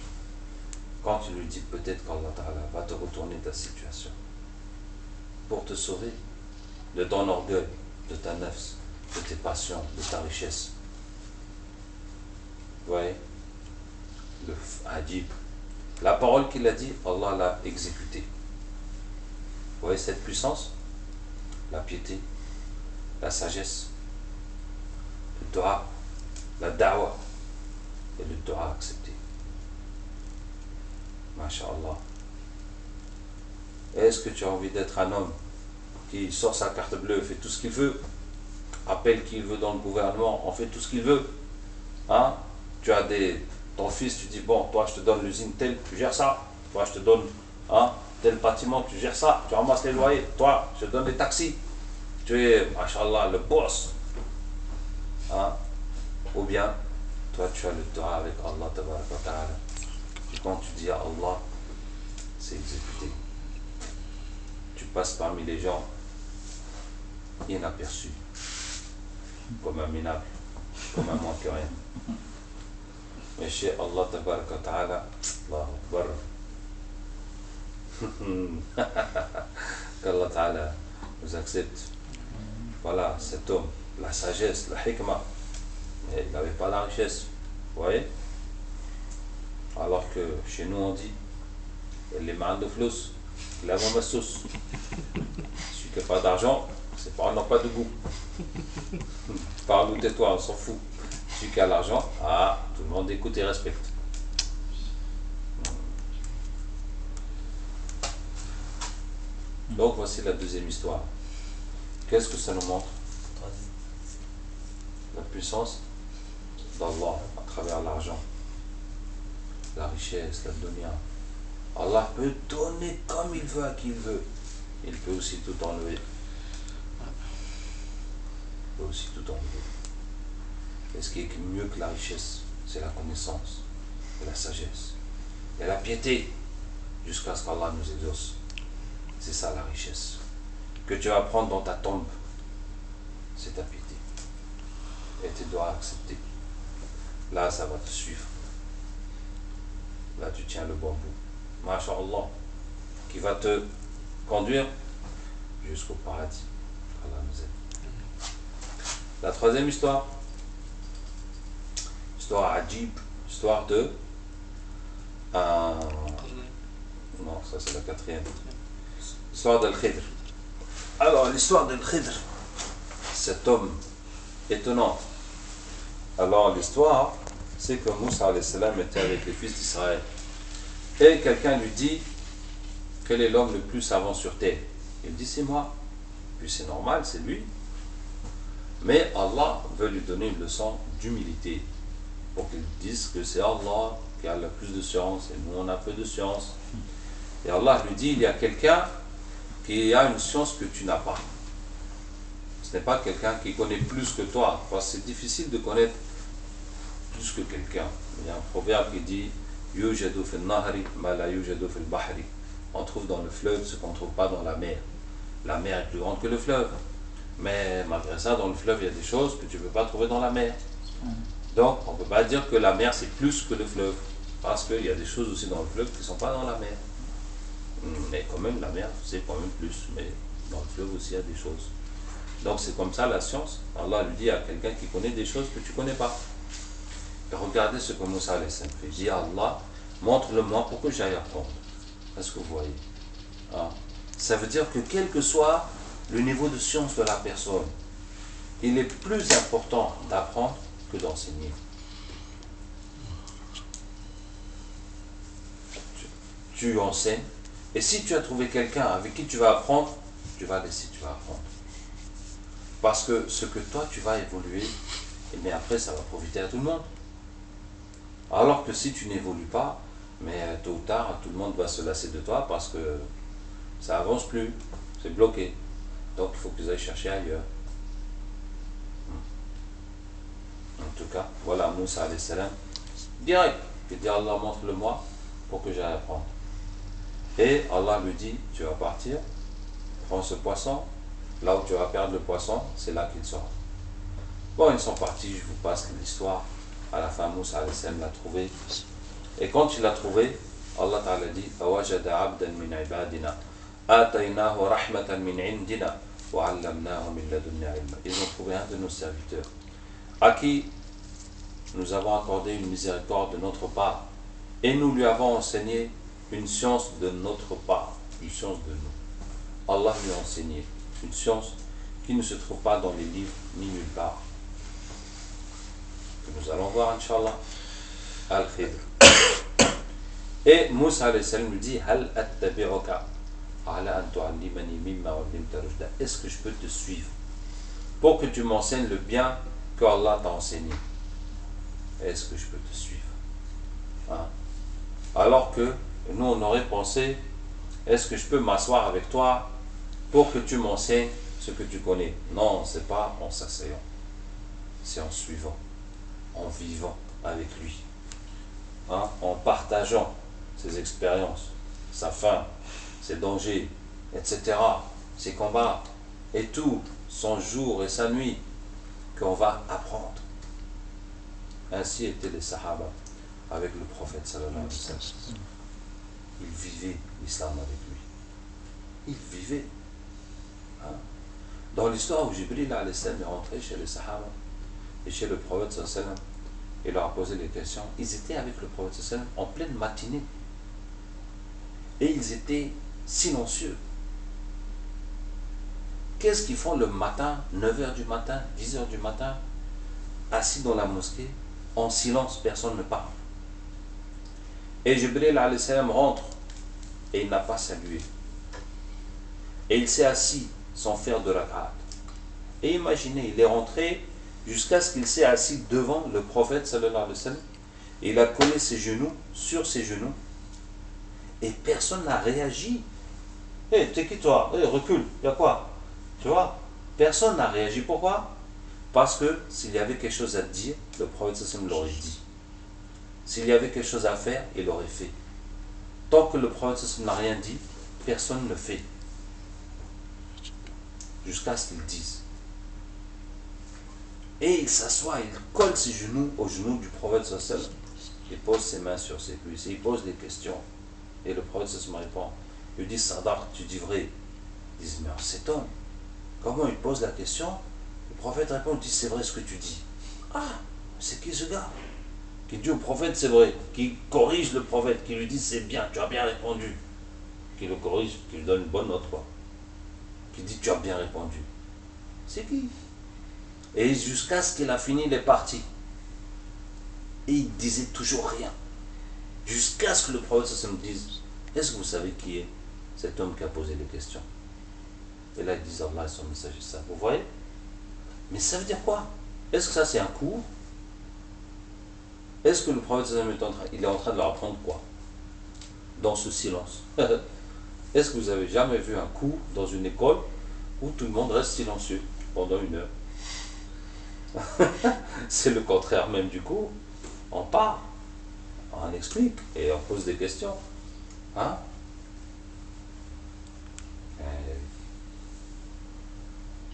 Quand tu lui dis peut-être qu'Allah Ta'ala va te retourner ta situation pour te sauver de ton orgueil, de ta nafs, de tes passions, de ta richesse. Vous voyez? Le hadith. La parole qu'il a dit, Allah l'a exécutée. Vous voyez cette puissance? La piété, la sagesse, le dua, la da'wah et le dua accepté. Masha'Allah. Est-ce que tu as envie d'être un homme qui sort sa carte bleue, fait tout ce qu'il veut, appelle qui il veut dans le gouvernement, on fait tout ce qu'il veut, hein? Tu as ton fils, tu dis, bon, toi je te donne l'usine telle, tu gères ça, toi je te donne tel bâtiment, tu gères ça, tu ramasses les loyers, toi je te donne les taxis, tu es, Masha'Allah, le boss, hein? Ou bien, toi tu as le dua avec Allah Tabaraka wa Ta'ala, et quand tu dis à Allah, c'est exécuté. Tu passes parmi les gens inaperçus, comme un minable, comme un moins que rien. Mais chez Allah Tabaraka wa Ta'ala, Allahu Akbar, qu'Allah Ta'ala nous accepte. Voilà, cet homme, la sagesse, la hikmah, mais il n'avait pas la richesse, vous voyez? Alors que chez nous on dit, les mains de flous, la main sauce. Celui qui n'a pas d'argent, ses paroles n'ont pas de goût. Parle ou tais-toi, on s'en fout. Celui qui a l'argent, tout le monde écoute et respecte. Donc voici la deuxième histoire. Qu'est-ce que ça nous montre? La puissance d'Allah à travers l'argent, la richesse, la dunya. Allah peut donner comme il veut à qui il veut. Il peut aussi tout enlever. Il peut aussi tout enlever. Et ce qui est mieux que la richesse, c'est la connaissance et la sagesse. Et la piété, jusqu'à ce qu'Allah nous exauce. C'est ça la richesse. Que tu vas prendre dans ta tombe, c'est ta piété. Et tu dois accepter. Là, ça va te suivre. Là, tu tiens le bon bout. Masha'Allah, qui va te conduire jusqu'au paradis. Allah nous aide. La troisième histoire, histoire Ajib, histoire de... non, ça c'est la quatrième. L'histoire d'Al-Khidr. Alors, l'histoire d'Al-Khidr, cet homme étonnant. Alors, l'histoire, c'est que Moussa alayhi salam était avec les fils d'Israël. Et quelqu'un lui dit, quel est l'homme le plus savant sur terre? Il dit, c'est moi. Puis c'est normal, c'est lui. Mais Allah veut lui donner une leçon d'humilité pour qu'il dise que c'est Allah qui a le plus de science et nous on a peu de science. Et Allah lui dit, il y a quelqu'un qui a une science que tu n'as pas. Ce n'est pas quelqu'un qui connaît plus que toi, parce que c'est difficile de connaître plus que quelqu'un. Il y a un proverbe qui dit Yujadu fil nahri ma la yujadu fil bahri. On trouve dans le fleuve ce qu'on ne trouve pas dans la mer. La mer est plus grande que le fleuve. Mais malgré ça, dans le fleuve, il y a des choses que tu ne peux pas trouver dans la mer. Donc, on ne peut pas dire que la mer, c'est plus que le fleuve. Parce qu'il y a des choses aussi dans le fleuve qui ne sont pas dans la mer. Mais quand même, la mer, c'est quand même plus. Mais dans le fleuve aussi, il y a des choses. Donc, c'est comme ça la science. Allah lui dit à quelqu'un qui connaît des choses que tu ne connais pas. Et regardez ce que Moussa fait. Il dit à Allah, montre-le-moi pour que j'aille apprendre. Est-ce que vous voyez? Hein? Ça veut dire que quel que soit le niveau de science de la personne, il est plus important d'apprendre que d'enseigner. Tu enseignes, et si tu as trouvé quelqu'un avec qui tu vas apprendre, tu vas laisser, tu vas apprendre. Parce que ce que toi tu vas évoluer, et bien après ça va profiter à tout le monde. Alors que si tu n'évolues pas, mais tôt ou tard, tout le monde va se lasser de toi parce que ça avance plus, c'est bloqué. Donc il faut que tu ailles chercher ailleurs. En tout cas, voilà Moussa alayhi salam, direct, il dit Allah montre-le-moi pour que j'aille apprendre. Et Allah lui dit, tu vas partir, prends ce poisson, là où tu vas perdre le poisson, c'est là qu'il sort. Bon, ils sont partis, je vous passe l'histoire. À la fin, Moussa alayhi salam l'a trouvé. Et quand il l'a trouvé, Allah Ta'ala dit فَوَجَدَ عَبْدًا مِنْ عِبَادِنَا آتَيْنَاهُ رَحْمَةً مِنْ عِنْدِنَا وَعَلَّمْنَاهُ مِنْ لَدُنَّا عِلْمًا. Ils ont trouvé un de nos serviteurs à qui nous avons accordé une miséricorde de notre part et nous lui avons enseigné une science de notre part, une science de nous. Allah lui a enseigné une science qui ne se trouve pas dans les livres ni nulle part. Que nous allons voir, Inch'Allah, Al-Khidr. Et Moussa alayhi salam lui dit Hal attabi'uka ala an tu'allimani mimma 'allamta rushda. Est-ce que je peux te suivre pour que tu m'enseignes le bien que Allah t'a enseigné? Est-ce que je peux te suivre? Hein? Alors que nous on aurait pensé, est-ce que je peux m'asseoir avec toi pour que tu m'enseignes ce que tu connais? Non, c'est pas en s'asseyant, c'est en suivant, en vivant avec lui, hein? En partageant ses expériences, sa faim, ses dangers, etc., ses combats, et tout, son jour et sa nuit, qu'on va apprendre. Ainsi étaient les Sahaba avec le prophète sallallahu alayhi wa sallam. Ils vivaient l'islam avec lui. Ils vivaient. Hein? Dans l'histoire où Jibril alayhi salam est rentré chez les Sahaba et chez le prophète sallallahu alayhi wa sallam, il leur a posé des questions. Ils étaient avec le prophète sallallahu alayhi wa sallam en pleine matinée. Et ils étaient silencieux. Qu'est-ce qu'ils font le matin, 9h du matin, 10h du matin, assis dans la mosquée, en silence, personne ne parle. Et Jibril alayhi salam rentre et il n'a pas salué. Et il s'est assis sans faire de rak'at. Et imaginez, il est rentré jusqu'à ce qu'il s'est assis devant le prophète sallallahu alayhi wa sallam. Et il a collé ses genoux sur ses genoux. Et personne n'a réagi. Hé, t'es qui toi? Hé, recule, il y a quoi? Tu vois? Personne n'a réagi. Pourquoi? Parce que s'il y avait quelque chose à dire, le prophète sallam l'aurait dit. S'il y avait quelque chose à faire, il l'aurait fait. Tant que le prophète sallam n'a rien dit, personne ne fait. Jusqu'à ce qu'il dise. Et il s'assoit, il colle ses genoux aux genoux du prophète sallam. Il pose ses mains sur ses cuisses et il pose des questions. Et le prophète sallam répond. Il dit, Sadaq, tu dis vrai. Ils disent, mais cet homme, comment il pose la question? Le prophète répond, il dit, c'est vrai ce que tu dis. Ah, c'est qui ce gars? Qui dit au prophète, c'est vrai. Qui corrige le prophète, qui lui dit, c'est bien, tu as bien répondu. Qui le corrige, qui lui donne une bonne note, quoi. Qui dit, tu as bien répondu. C'est qui? Et jusqu'à ce qu'il a fini, il est parti. Et il disait toujours rien. Jusqu'à ce que le prophète me dise, est-ce que vous savez qui est cet homme qui a posé les questions? Et là, ils disent, Allah et son messager, ça. Vous voyez? Mais ça veut dire quoi? Est-ce que ça, c'est un cours? Est-ce que le prophète il est en train de leur apprendre quoi? Dans ce silence. Est-ce que vous avez jamais vu un cours dans une école où tout le monde reste silencieux pendant 1 heure? C'est le contraire même du cours. On parle, on explique et on pose des questions. Hein?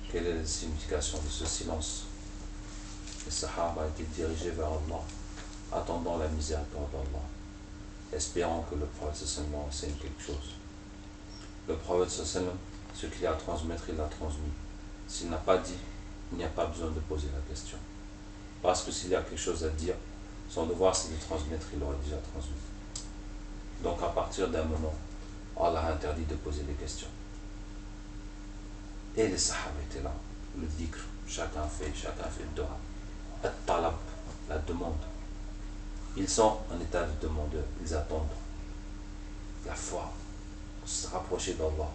Quelle est la signification de ce silence? les Sahaba étaient dirigés vers Allah, attendant la miséricorde d'Allah, espérant que le prophète sallallahu alayhi wa sallam enseigne quelque chose. Le prophète sallallahu alayhi wa sallam, ce qu'il a à transmettre, il l'a transmis. S'il n'a pas dit, il n'y a pas besoin de poser la question. Parce que s'il y a quelque chose à dire, son devoir c'est de transmettre, il l'aurait déjà transmis. Donc à partir d'un moment, Allah a interdit de poser des questions. Et les Sahaba étaient là, le dhikr, chacun fait le dua. At-talab, la demande. Ils sont en état de demandeur, ils attendent la foi, se rapprocher d'Allah.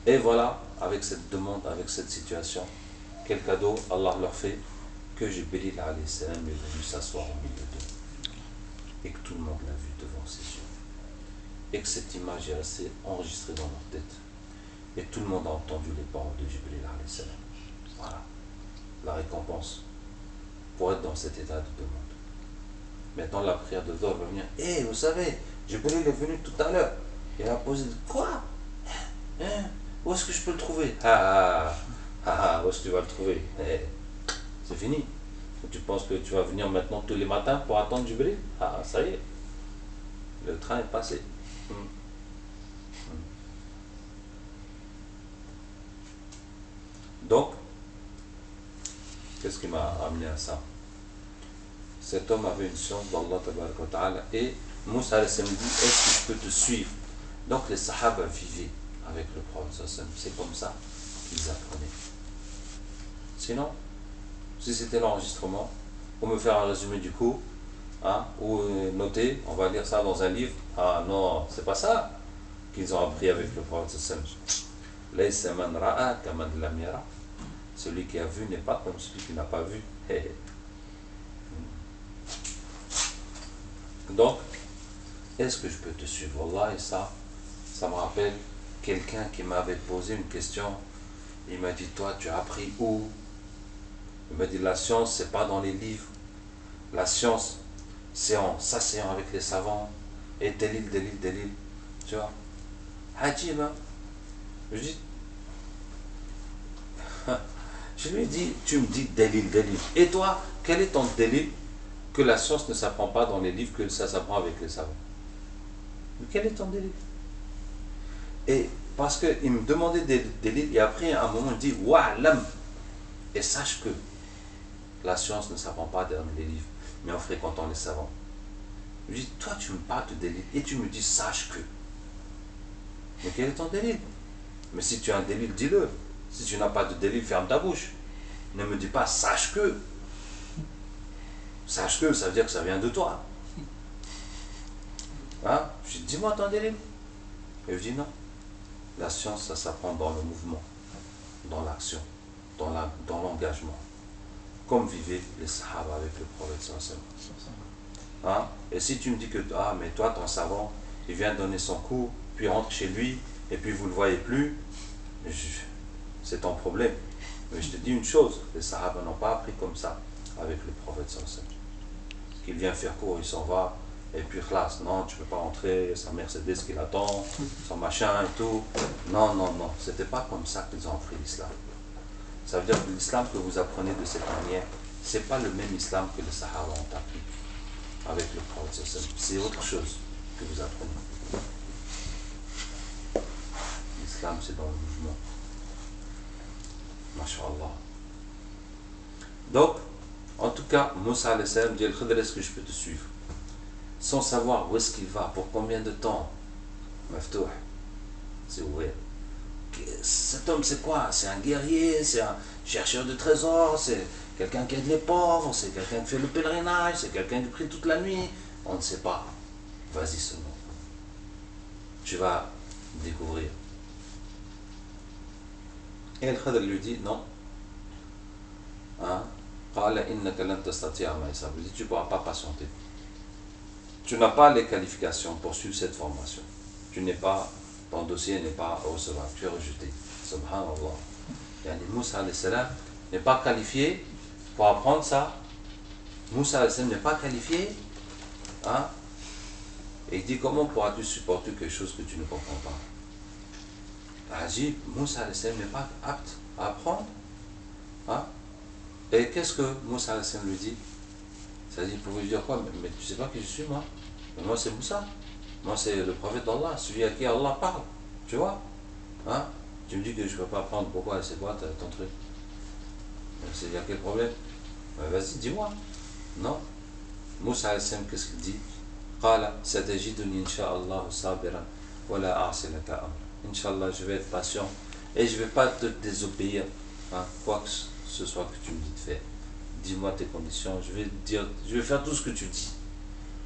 Et voilà, avec cette demande, avec cette situation, quel cadeau Allah leur fait, que Jibril alayhi salam est venu s'asseoir au milieu d'eux. Et que tout le monde l'a vu devant ses yeux. Et que cette image est restée enregistrée dans leur tête. Et tout le monde a entendu les paroles de Jibril alayhi salam. Voilà, la récompense pour être dans cet état de demande. Maintenant la prière de Dhuhr va venir. Eh, vous savez, Jibril est venu tout à l'heure. Il a posé, quoi? Où est-ce que je peux le trouver? Où est-ce que tu vas le trouver? C'est fini. Tu penses que tu vas venir maintenant tous les matins pour attendre Jibril? Ça y est. Le train est passé. Donc, qu'est-ce qui m'a amené à ça? Cet homme avait une science d'Allah tabaraka wa ta'ala et Moussa alayhi salam dit, est-ce que je peux te suivre? Donc les Sahaba vivaient avec le prophète. C'est comme ça qu'ils apprenaient. Sinon, si c'était l'enregistrement, pour me faire un résumé du cours, ou noter, on va lire ça dans un livre. Ah non, c'est pas ça qu'ils ont appris avec le prophète. Laysa man ra'a kaman lam yara. Celui qui a vu n'est pas comme celui qui n'a pas vu. Donc, est-ce que je peux te suivre? Allah, et ça me rappelle quelqu'un qui m'avait posé une question. Il m'a dit, toi, tu as appris où? Il m'a dit, la science, c'est pas dans les livres. La science, c'est en s'asseyant avec les savants. Et délil. Tu vois? Hajib, hein? Je lui ai dit, tu me dis délil. Et toi, quel est ton délil que la science ne s'apprend pas dans les livres, que ça s'apprend avec les savants? Mais quel est ton délil? Et parce qu'il me demandait des délits, et après à un moment il dit wa'lam, et sache que la science ne s'apprend pas dans les livres, mais en fréquentant les savants. Je lui dis, toi tu me parles de délil et tu me dis sache que. Mais quel est ton délil? Mais si tu as un délil, dis-le. Si tu n'as pas de délil, ferme ta bouche. Ne me dis pas sache que. Sache que, ça veut dire que ça vient de toi. Je lui dis, dis-moi ton délil. Et je dis non. La science, ça s'apprend dans le mouvement, dans l'action, dans l'engagement. Comme vivaient les Sahaba avec le prophète sallallahu alayhi wa sallam. Et si tu me dis que, mais toi, ton savant, il vient donner son cours, puis rentre chez lui, et puis vous ne le voyez plus, c'est ton problème. Mais je te dis une chose, les Sahaba n'ont pas appris comme ça avec le prophète sallallahu alayhi wa sallam. Qu'il vient faire cours, il s'en va, et puis classe, non, tu ne peux pas rentrer, sa Mercedes qui l'attend, son machin et tout. Non, c'était pas comme ça qu'ils ont appris l'islam. Ça veut dire que l'islam que vous apprenez de cette manière, c'est pas le même islam que les Sahaba ont appris avec le prophète. C'est autre chose que vous apprenez. L'islam, c'est dans le mouvement. Masha'Allah. Donc, en tout cas, Moussa alayhi salam dit, Al-Khidr, est-ce que je peux te suivre? Sans savoir où est-ce qu'il va, pour combien de temps. Maftouh, c'est ouvert. Cet homme, c'est quoi? C'est un guerrier, c'est un chercheur de trésors, c'est quelqu'un qui aide les pauvres, c'est quelqu'un qui fait le pèlerinage, c'est quelqu'un qui prie toute la nuit. On ne sait pas. Vas-y seulement. Tu vas découvrir. Et Al-Khidr lui dit, non. Il dit, tu ne pourras pas patienter. Tu n'as pas les qualifications pour suivre cette formation. Ton dossier n'est pas recevable, tu es rejeté. Subhanallah. Yani Moussa alayhi salam n'est pas qualifié pour apprendre ça. Moussa alayhi salam n'est pas qualifié. Et il dit, comment pourras-tu supporter quelque chose que tu ne comprends pas? Ajib, Moussa alayhi salam n'est pas apte à apprendre. Et qu'est-ce que Moussa lui dit? Ça dit, pour lui dire quoi? Mais tu sais pas qui je suis, moi? Mais moi, c'est Moussa. Moi, c'est le prophète d'Allah, celui à qui Allah parle. Tu vois? Hein? Tu me dis que je ne peux pas apprendre. Pourquoi? C'est quoi ton truc? Il y a quel problème? Vas-y, dis-moi. Non? Moussa qu'est-ce qu'il dit? قال ستجدني إن شاء الله صابرا ولا أعصي لك أمرا. Inch'Allah, je vais être patient et je ne vais pas te désobéir, hein, quoi que ce soit que tu me dis de faire. Dis-moi tes conditions, je vais faire tout ce que tu dis.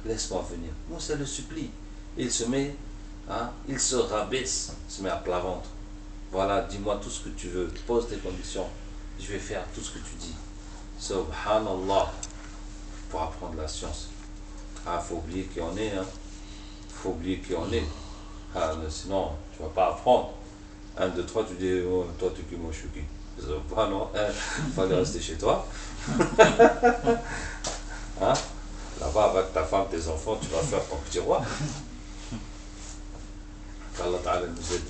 Laisse-moi venir. Moussa le supplie. Il se met, hein, il se rabaisse, se met à plat ventre. Voilà, dis-moi tout ce que tu veux, pose tes conditions, je vais faire tout ce que tu dis. Subhanallah, pour apprendre la science. Ah, faut oublier qui on est, hein. Faut oublier qui on est. Ah, sinon, tu vas pas apprendre. 1, 2, 3, tu dis, oh, toi tu es qui, moi je suis qui. Non, il fallait rester chez toi. Hein? Là-bas, avec ta femme, tes enfants, tu vas faire ton petit roi. Qu'Allah Ta'ala nous aide.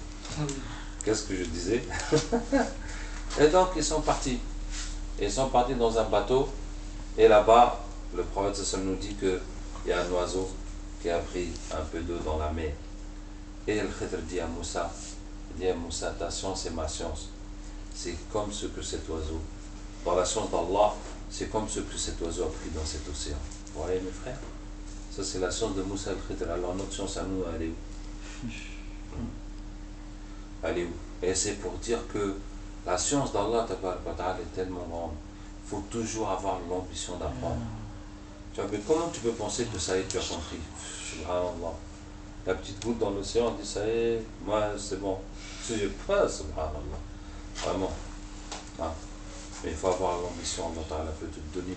Qu'est-ce que je disais? Et donc, ils sont partis. Ils sont partis dans un bateau. Et là-bas, le prophète nous dit qu'il y a un oiseau qui a pris un peu d'eau dans la mer. Et le Khidr dit à Moussa, ta science est ma science. C'est comme ce que cet oiseau, dans la science d'Allah, c'est comme ce que cet oiseau a pris dans cet océan. Vous voyez mes frères? Ça c'est la science de Moussa al-Khidr. Alors notre science à nous, elle est où? Elle est où? Et c'est pour dire que la science d'Allah est tellement grande. Il faut toujours avoir l'ambition d'apprendre. Tu vois, mais comment tu peux penser que ça y est, tu as compris? Subhanallah. La petite goutte dans l'océan, on dit ça y est, moi c'est bon. Je n'ai pas, subhanallah. Vraiment. Hein? Mais il faut avoir l'ambition, Allah peut te donner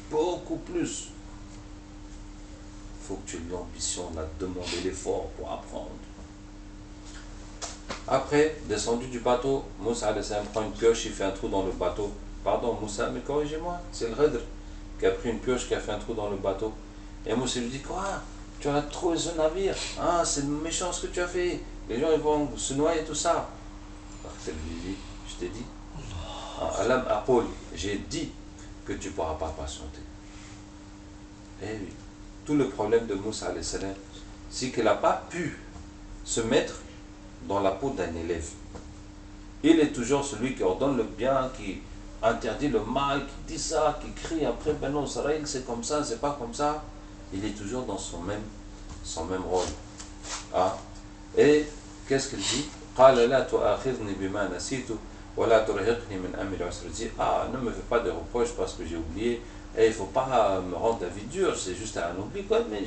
beaucoup plus. Il faut que tu aies l'ambition, la demande et l'effort pour apprendre. Après, descendu du bateau, Moussa prend une pioche, il fait un trou dans le bateau. Pardon Moussa, mais corrigez-moi, c'est le Khidr qui a pris une pioche, qui a fait un trou dans le bateau. Et Moussa lui dit, quoi? Tu as trouvé ce navire? Ah, c'est méchant ce que tu as fait. Les gens ils vont se noyer, tout ça. Il lui dit, je t'ai dit. Alam Apol, j'ai dit que tu ne pourras pas patienter. Et oui, tout le problème de Moussa, c'est qu'il n'a pas pu se mettre dans la peau d'un élève. Il est toujours celui qui ordonne le bien, qui interdit le mal, qui dit ça, qui crie après, ben non, Israël, c'est comme ça, c'est pas comme ça. Il est toujours dans son même rôle. Ah. Et qu'est-ce qu'il dit? Ah, ne me fais pas de reproches parce que j'ai oublié. Et il ne faut pas me rendre la vie dure, c'est juste un oubli. Quoi. Mais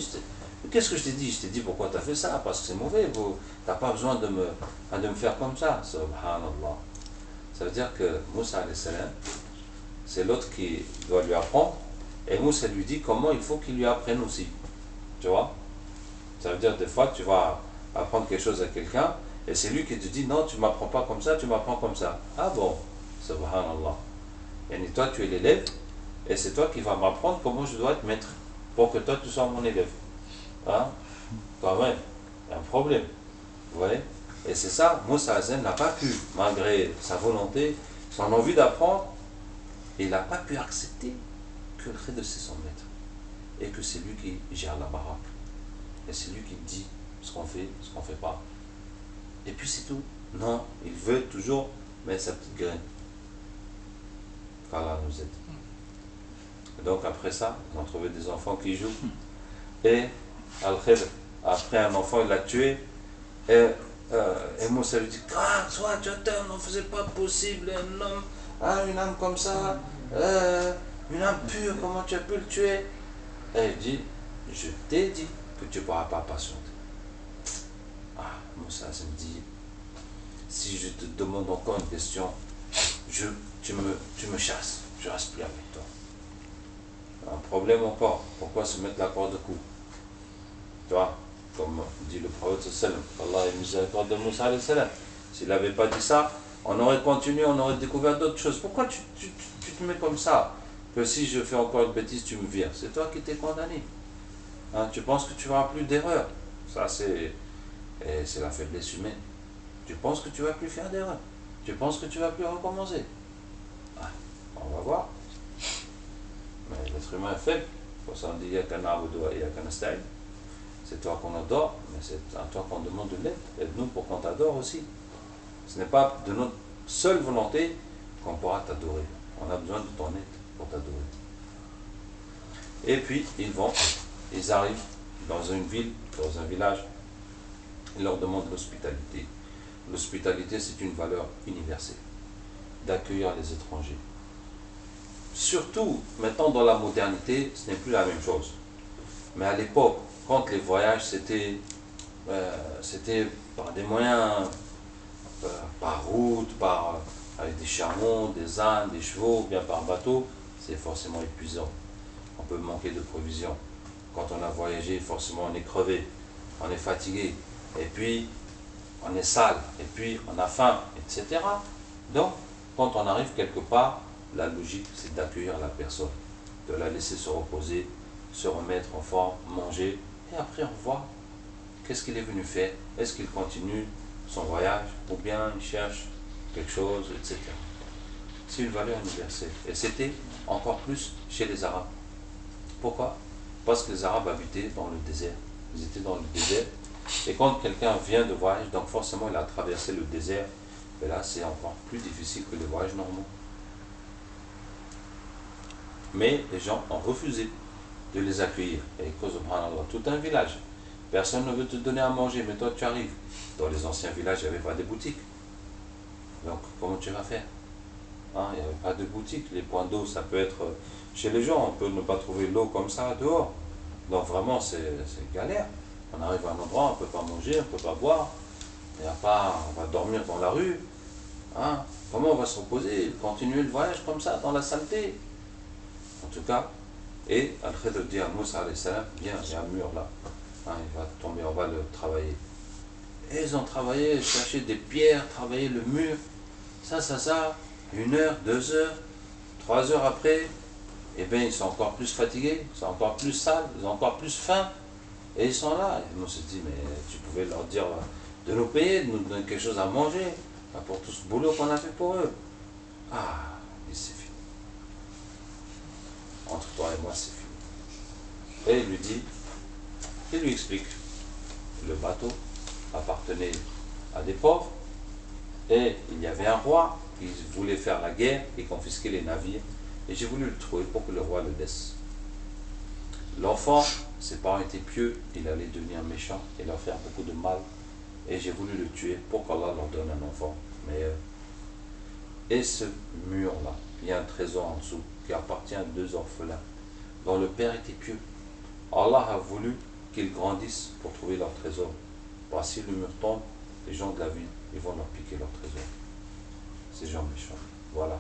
qu'est-ce que je t'ai dit? Je t'ai dit pourquoi tu as fait ça, parce que c'est mauvais. Tu n'as pas besoin de me faire comme ça. Subhanallah. Ça veut dire que Moussa, c'est l'autre qui doit lui apprendre. Et Moussa lui dit comment il faut qu'il lui apprenne aussi. Tu vois? Ça veut dire des fois tu vas apprendre quelque chose à quelqu'un et c'est lui qui te dit non, tu ne m'apprends pas comme ça, tu m'apprends comme ça. Ah bon? Subhanallah. Et toi tu es l'élève et c'est toi qui vas m'apprendre comment je dois être maître pour que toi tu sois mon élève. Hein? Quand même, il y a un problème. Vous voyez? Et c'est ça, Moussa n'a pas pu, malgré sa volonté, son envie d'apprendre, il n'a pas pu accepter que le Khidr c'est son maître et que c'est lui qui gère la baraque et c'est lui qui dit ce qu'on fait, ce qu'on ne fait pas et puis c'est tout. Non, il veut toujours mettre sa petite graine. Qu'Allah nous aide. Et donc après ça, ils ont trouvé des enfants qui jouent et Al-Khidr, après un enfant il l'a tué et Moussa lui dit ah, soit tu attends, ne faisait pas possible un homme, une âme comme ça, une âme pure, comment tu as pu le tuer? Et il dit, je t'ai dit que tu ne pourras pas patienter. Moussa me dit, si je te demande encore une question, tu me chasses, je ne reste plus avec toi. Un problème encore, pourquoi se mettre la corde au cou? Tu vois, comme dit le prophète, Allah est miséricorde de Moussa. S'il n'avait pas dit ça, on aurait continué, on aurait découvert d'autres choses. Pourquoi tu te mets comme ça? Que si je fais encore une bêtise, tu me vires. C'est toi qui t'es condamné. Hein, tu penses que tu n'auras plus d'erreur. Ça, c'est la faiblesse humaine. Tu penses que tu ne vas plus faire d'erreur. Tu penses que tu ne vas plus recommencer. On va voir. Mais l'être humain est faible. Pour ça, on dit c'est toi qu'on adore, mais c'est à toi qu'on demande de l'aide. Aide-nous pour qu'on t'adore aussi. Ce n'est pas de notre seule volonté qu'on pourra t'adorer. On a besoin de ton aide pour t'adorer. Et puis, ils arrivent dans une ville, dans un village, ils leur demandent l'hospitalité. L'hospitalité, c'est une valeur universelle, d'accueillir les étrangers. Surtout, maintenant dans la modernité, ce n'est plus la même chose. Mais à l'époque, quand les voyages, c'était par des moyens, par route, avec des chameaux, des ânes, des chevaux, ou bien par bateau, c'est forcément épuisant. On peut manquer de provisions. Quand on a voyagé, forcément on est crevé, on est fatigué, et puis on est sale, et puis on a faim, etc. Donc, quand on arrive quelque part, la logique, c'est d'accueillir la personne, de la laisser se reposer, se remettre en forme, manger, et après on voit qu'est-ce qu'il est venu faire. Est-ce qu'il continue son voyage, ou bien il cherche quelque chose, etc. C'est une valeur universelle. Et c'était encore plus chez les Arabes. Pourquoi? Parce que les Arabes habitaient dans le désert. Ils étaient dans le désert. Et quand quelqu'un vient de voyage, donc forcément il a traversé le désert, et là c'est encore plus difficile que les voyages normaux. Mais les gens ont refusé de les accueillir. Et cause de tout un village. Personne ne veut te donner à manger, mais toi tu arrives. Dans les anciens villages, il n'y avait pas de boutique. Donc comment tu vas faire? Hein, il n'y avait pas de boutique. Les points d'eau, ça peut être chez les gens. On peut ne pas trouver l'eau comme ça dehors. Donc vraiment, c'est galère. On arrive à un endroit, on ne peut pas manger, on ne peut pas boire. Il y a pas, on va dormir dans la rue. Hein. Comment on va se reposer, continuer le voyage comme ça, dans la saleté? En tout cas, et Al-Khidr dit à Moussa alayhi salam, viens, il y a un mur là. Hein, il va tomber, on va le travailler. Et ils ont travaillé, cherché des pierres, travaillé le mur. Ça, 1 heure, 2 heures, 3 heures après, eh bien ils sont encore plus fatigués, ils sont encore plus sales, ils ont encore plus faim. Et ils sont là. Et on se dit, mais tu pouvais leur dire de nous payer, de nous donner quelque chose à manger, pour tout ce boulot qu'on a fait pour eux. Ah, mais c'est fini. Entre toi et moi, c'est fini. Et il lui explique, le bateau appartenait à des pauvres, et il y avait un roi qui voulait faire la guerre et confisquer les navires, et j'ai voulu le trouver pour que le roi le laisse. L'enfant, ses parents étaient pieux, il allait devenir méchant et leur faire beaucoup de mal, et j'ai voulu le tuer pour qu'Allah leur donne un enfant meilleur. Et ce mur-là, il y a un trésor en dessous qui appartient à 2 orphelins, dont le père était pieux. Allah a voulu qu'ils grandissent pour trouver leur trésor. Si le mur tombe, les gens de la ville, ils vont leur piquer leur trésor. Ces gens méchants. Voilà.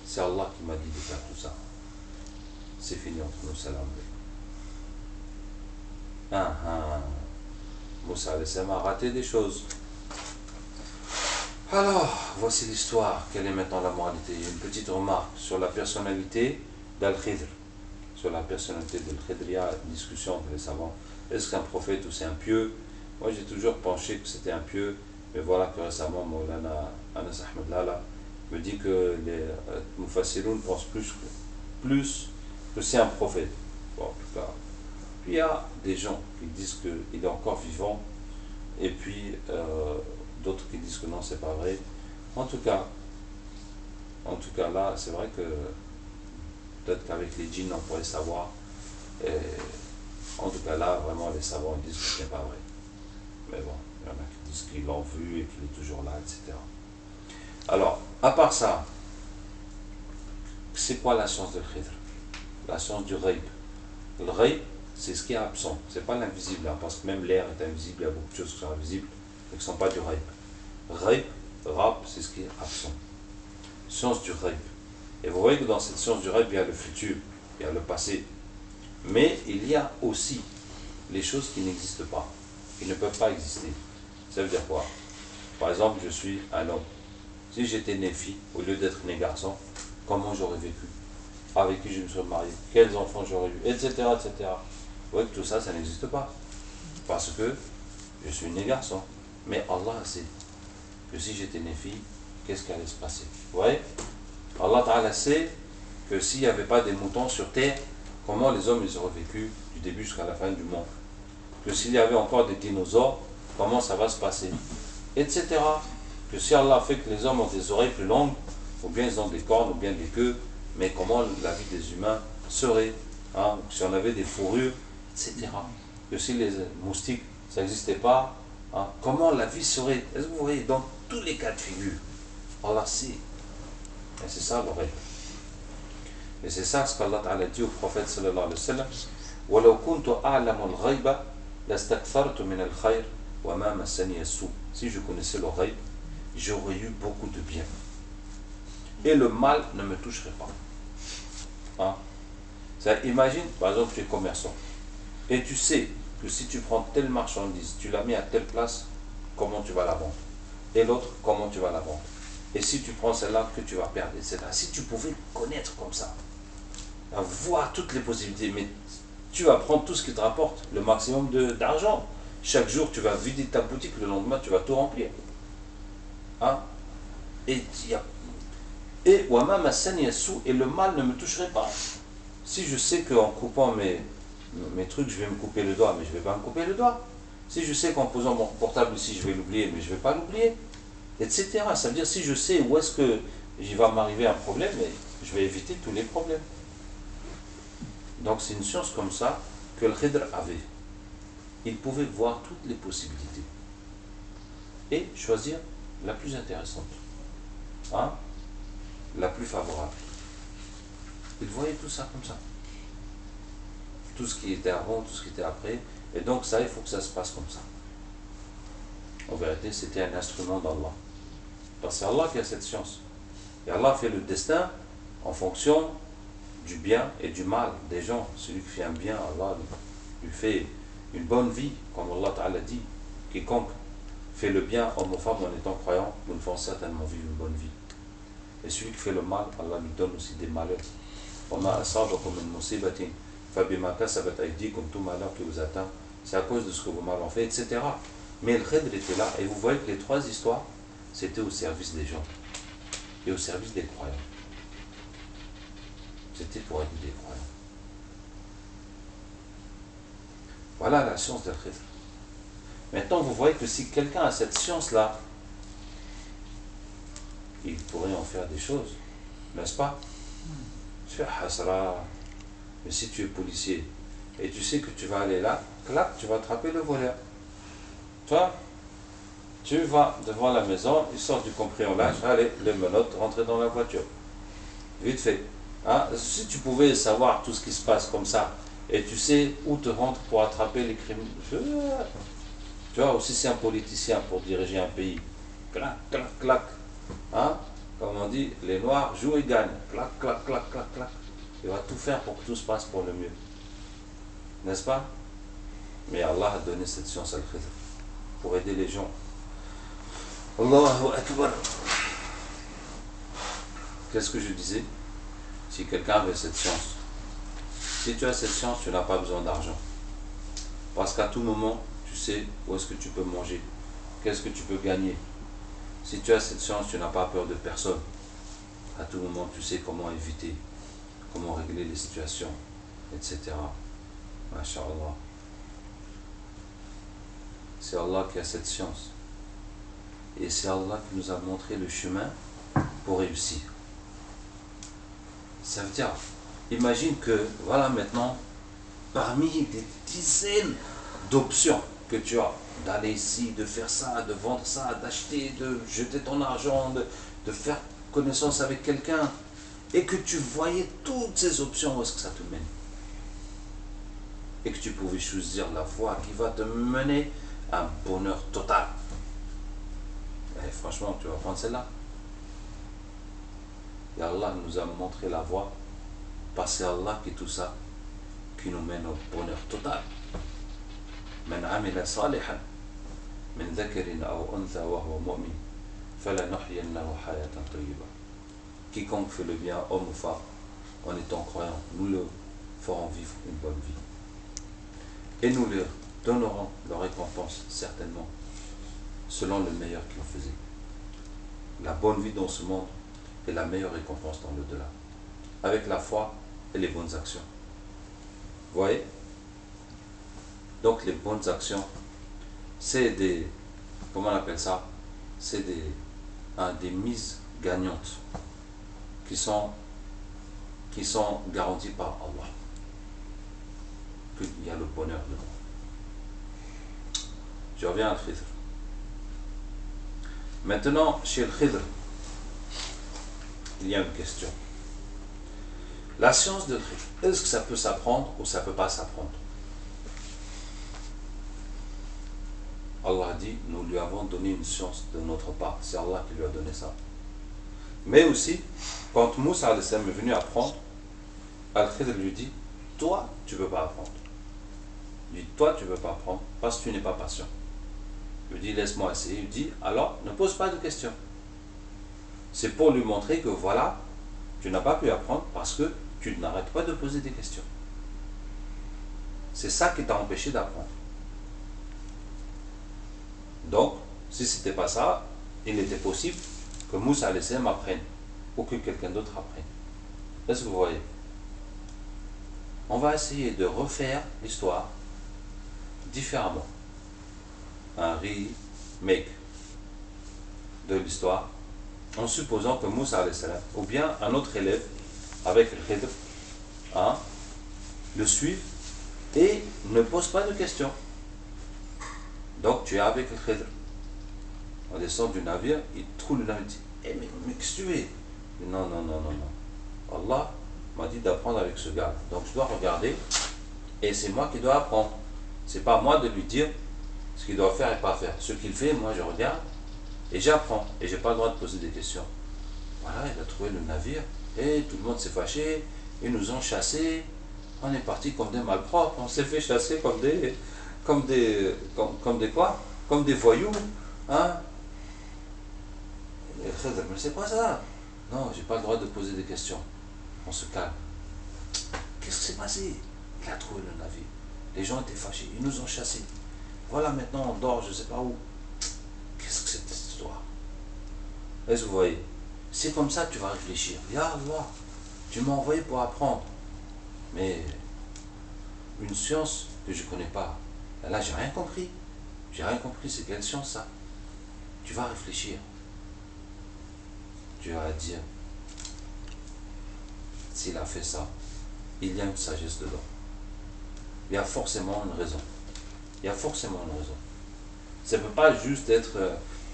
C'est Allah qui m'a dit de faire tout ça. C'est fini entre nous, salam. Moussa alayhi salam a raté des choses. Alors, voici l'histoire. Quelle est maintenant la moralité? Une petite remarque sur la personnalité d'Al-Khidr. Sur la personnalité d'Al-Khidr, il y a une discussion entre les savants. Est-ce qu'un prophète ou c'est un pieux? Moi, j'ai toujours pensé que c'était un pieux, mais voilà que récemment, Maulana Anas Ahmed Lala me dit que les Mufassiroun pensent plus que c'est un prophète. Bon, en tout cas. Puis il y a des gens qui disent qu'il est encore vivant, et puis d'autres qui disent que non, c'est pas vrai. En tout cas là, c'est vrai que peut-être qu'avec les djinns, on pourrait savoir. Et, en tout cas là, vraiment, les savants disent que ce n'est pas vrai. Mais bon, il y en a qui disent qu'ils l'ont vu et qu'il est toujours là, etc. Alors, à part ça, c'est quoi la science de Khidr? La science du Ghaib. Le Ghaib, c'est ce qui est absent. C'est pas l'invisible, hein, parce que même l'air est invisible, il y a beaucoup de choses qui sont invisibles, mais qui ne sont pas du Ghaib. Ghaib, Rab, c'est ce qui est absent. Science du Ghaib. Et vous voyez que dans cette science du Ghaib, il y a le futur, il y a le passé. Mais il y a aussi les choses qui n'existent pas, qui ne peuvent pas exister. Ça veut dire quoi? Par exemple, je suis un homme. Si j'étais né fille, au lieu d'être né garçon, comment j'aurais vécu? Avec qui je me serais marié? Quels enfants j'aurais eu? Etc. etc. Vous voyez que tout ça, ça n'existe pas. Parce que je suis né garçon. Mais Allah sait que si j'étais né fille, qu'est-ce qui allait se passer? Vous voyez? Allah Ta'ala sait que s'il n'y avait pas des moutons sur terre, comment les hommes ils auraient vécu du début jusqu'à la fin du monde. Que s'il y avait encore des dinosaures, comment ça va se passer, etc. Que si Allah fait que les hommes ont des oreilles plus longues, ou bien ils ont des cornes, ou bien des queues, mais comment la vie des humains serait, hein, si on avait des fourrures, etc. Que si les moustiques, ça n'existait pas, hein, comment la vie serait. Est-ce que vous voyez, dans tous les cas de figure, Allah sait. Et c'est ça le rêve. Et c'est ça ce qu'Allah Ta'ala dit au prophète sallallahu alayhi wa sallam. وَلَوْ كُنْتُ أَعْلَمُ الْغَيْبَ لَاسْتَكْثَرْتُ مِنَ الْخَيْرِ وَمَا مَسَّنِيَ السُّوءُ. Si je connaissais le ghaib, j'aurais eu beaucoup de bien. Et le mal ne me toucherait pas. Hein? Ça, imagine, par exemple, tu es commerçant. Et tu sais que si tu prends telle marchandise, tu la mets à telle place, comment tu vas la vendre. Et l'autre, comment tu vas la vendre. Et si tu prends celle-là, que tu vas perdre, etc. Si tu pouvais connaître comme ça, voir toutes les possibilités, mais tu vas prendre tout ce qui te rapporte le maximum d'argent. Chaque jour, tu vas vider ta boutique, le lendemain, tu vas tout remplir. Hein? Et le mal ne me toucherait pas. Si je sais qu'en coupant mes trucs, je vais me couper le doigt, mais je ne vais pas me couper le doigt. Si je sais qu'en posant mon portable ici, je vais l'oublier, mais je ne vais pas l'oublier, etc. Ça veut dire, si je sais où est-ce que il va m'arriver un problème, je vais éviter tous les problèmes. Donc c'est une science comme ça que le Khidr avait. Il pouvait voir toutes les possibilités et choisir la plus intéressante, hein, la plus favorable. Il voyait tout ça comme ça. Tout ce qui était avant, tout ce qui était après. Et donc ça, il faut que ça se passe comme ça. En vérité, c'était un instrument d'Allah. Parce que c'est Allah qui a cette science. Et Allah fait le destin en fonction du bien et du mal des gens. Celui qui fait un bien, Allah lui fait une bonne vie, comme Allah Ta'ala dit. Quiconque fait le bien, homme ou femme, en étant croyant, nous le ferons certainement vivre une bonne vie. Et celui qui fait le mal, Allah lui donne aussi des malheurs. Tout malheur qui vous atteint, c'est à cause de ce que vos mal ont fait, etc. Mais le Khidr était là, et vous voyez que les trois histoires, c'était au service des gens et au service des croyants. C'était pour aider des croyants. Voilà la science de Khidr. Maintenant, vous voyez que si quelqu'un a cette science-là, il pourrait en faire des choses, n'est-ce pas? Tu fais hasra, mais si tu es policier et tu sais que tu vas aller là, clac, tu vas attraper le voleur. Toi, tu vas devant la maison, il sort du cambriolage, allez, les menottes, rentrer dans la voiture. Vite fait. Hein? Si tu pouvais savoir tout ce qui se passe comme ça, et tu sais où te rendre pour attraper les criminels. Tu vois, aussi c'est un politicien pour diriger un pays. Clac, clac, clac. Hein? Comme on dit, les noirs jouent et gagnent. Clac, clac, clac, clac, clac. Il va tout faire pour que tout se passe pour le mieux. N'est-ce pas? Mais Allah a donné cette science à Khidr pour aider les gens. Allahu Akbar. Qu'est-ce que je disais? Si quelqu'un avait cette science, si tu as cette science, tu n'as pas besoin d'argent. Parce qu'à tout moment, tu sais où est-ce que tu peux manger, qu'est-ce que tu peux gagner. Si tu as cette science, tu n'as pas peur de personne. À tout moment, tu sais comment éviter, comment régler les situations, etc. Masha'Allah. C'est Allah qui a cette science. Et c'est Allah qui nous a montré le chemin pour réussir. Ça veut dire, imagine que, voilà maintenant, parmi des dizaines d'options que tu as, d'aller ici, de faire ça, de vendre ça, d'acheter, de jeter ton argent, de faire connaissance avec quelqu'un, et que tu voyais toutes ces options, où est-ce que ça te mène? Et que tu pouvais choisir la voie qui va te mener à un bonheur total. Et franchement, tu vas prendre celle-là. Et Allah nous a montré la voie, parce que c'est Allah qui est tout ça, qui nous mène au bonheur total. من عمل صالحا من ذكر أو أنثى وهو مؤمن فلنحيينه حياة طيبة. Quiconque fait le bien, homme ou femme, en étant croyant, nous le ferons vivre une bonne vie. Et nous leur donnerons leur récompense, certainement, selon le meilleur qu'ils faisaient. La bonne vie dans ce monde, et la meilleure récompense dans l'au-delà. Avec la foi et les bonnes actions. Vous voyez? Donc les bonnes actions, c'est des, comment on appelle ça? C'est des mises gagnantes qui sont garanties par Allah. Qu'il y a le bonheur dedans. Je reviens à Khidr. Maintenant, chez le Khidr, il y a une question. La science de Khidr, est-ce que ça peut s'apprendre ou ça ne peut pas s'apprendre? Allah dit, nous lui avons donné une science de notre part. C'est Allah qui lui a donné ça. Mais aussi, quand Moussa est venu apprendre, Al-Khidr lui dit, toi, tu ne peux pas apprendre. Il dit, toi, tu ne peux pas apprendre parce que tu n'es pas patient. Il lui dit, laisse-moi essayer. Il dit, alors, ne pose pas de questions. C'est pour lui montrer que voilà, tu n'as pas pu apprendre parce que tu n'arrêtes pas de poser des questions. C'est ça qui t'a empêché d'apprendre. Donc, si ce n'était pas ça, il était possible que Moussa apprenne ou que quelqu'un d'autre apprenne. Est-ce que vous voyez? On va essayer de refaire l'histoire différemment. Un remake de l'histoire en supposant que Moussa ou bien un autre élève avec le Khidr le suive et ne pose pas de questions. Donc tu es avec le Khidr. On descend du navire, il trouve le navire, il dit mais qu'est-ce que tu es? Non. Allah m'a dit d'apprendre avec ce gars. Donc je dois regarder et c'est moi qui dois apprendre. C'est pas moi de lui dire ce qu'il doit faire et pas faire. Ce qu'il fait, moi je regarde et j'apprends. Et j'ai pas le droit de poser des questions. Voilà, il a trouvé le navire et tout le monde s'est fâché. Ils nous ont chassés. On est parti comme des malpropres. On s'est fait chasser comme des quoi? Comme des voyous. Hein? Et Khidr, mais c'est quoi ça? Non, j'ai pas le droit de poser des questions. On se calme. Qu'est-ce qui s'est passé? Il a trouvé le navire. Les gens étaient fâchés. Ils nous ont chassés. Voilà, maintenant on dort, je ne sais pas où. Qu'est-ce que c'est cette histoire? Est-ce que vous voyez? C'est comme ça que tu vas réfléchir. Ya Allah, tu m'as envoyé pour apprendre. Mais une science que je ne connais pas. Là, j'ai rien compris. J'ai rien compris. C'est quelle science ça? Tu vas réfléchir. Tu vas dire, s'il a fait ça, il y a une sagesse dedans. Il y a forcément une raison. Il y a forcément une raison. Ça ne peut pas juste être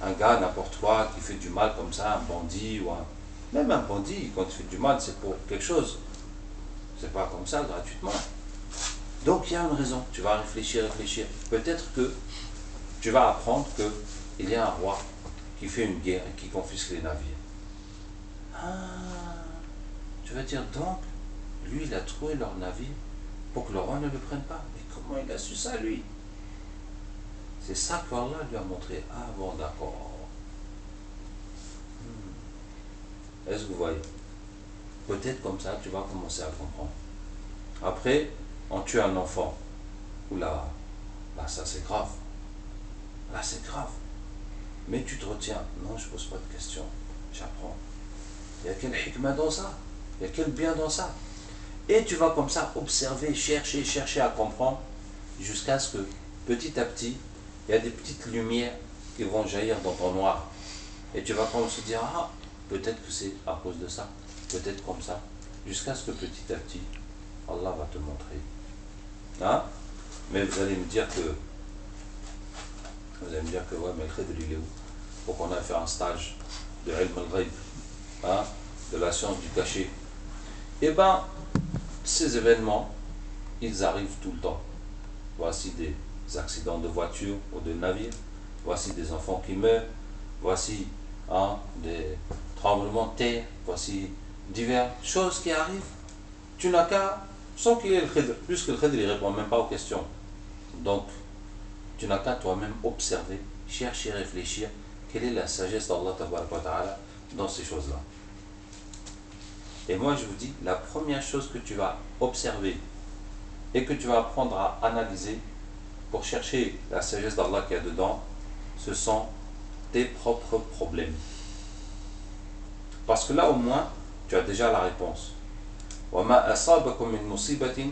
un gars, n'importe quoi, qui fait du mal comme ça, un bandit, même un bandit, quand il fait du mal, c'est pour quelque chose. C'est pas comme ça, gratuitement. Donc il y a une raison. Tu vas réfléchir. Peut-être que tu vas apprendre qu'il y a un roi qui fait une guerre et qui confisque les navires. Tu vas dire donc, lui il a trouvé leur navire pour que le roi ne le prenne pas. Mais comment il a su ça lui? C'est ça qu'Allah lui a montré. Ah bon, d'accord. Est-ce que vous voyez? Peut-être comme ça tu vas commencer à comprendre. Après, on tue un enfant. Oula, là ça c'est grave. Là c'est grave. Mais tu te retiens. Non, je ne pose pas de questions. J'apprends. Il y a quel hikmah dans ça? Il y a quel bien dans ça? Et tu vas comme ça observer, chercher à comprendre jusqu'à ce que petit à petit, il y a des petites lumières qui vont jaillir dans ton noir. Et tu vas commencer à dire, ah, peut-être que c'est à cause de ça, peut-être comme ça, jusqu'à ce que petit à petit, Allah va te montrer. Hein? Mais vous allez me dire que, ouais, mais le Khidr, il est où? Faut qu'on aille faire un stage de ilm al-ghaib, hein? De la science du cachet. Eh bien, ces événements, ils arrivent tout le temps. Voici des accidents de voiture ou de navire, voici des enfants qui meurent, voici des tremblements de terre, voici diverses choses qui arrivent. Tu n'as qu'à, sans qu'il y ait le Khidr, puisque le Khidr ne répond même pas aux questions. Donc, tu n'as qu'à toi-même observer, chercher, réfléchir, quelle est la sagesse d'Allah dans ces choses-là. Et moi je vous dis, la première chose que tu vas observer et que tu vas apprendre à analyser pour chercher la sagesse d'Allah qu'il y a dedans, ce sont tes propres problèmes. Parce que là au moins, tu as déjà la réponse. وَمَا أَصَابَكُم مِّن مُّصِيبَةٍ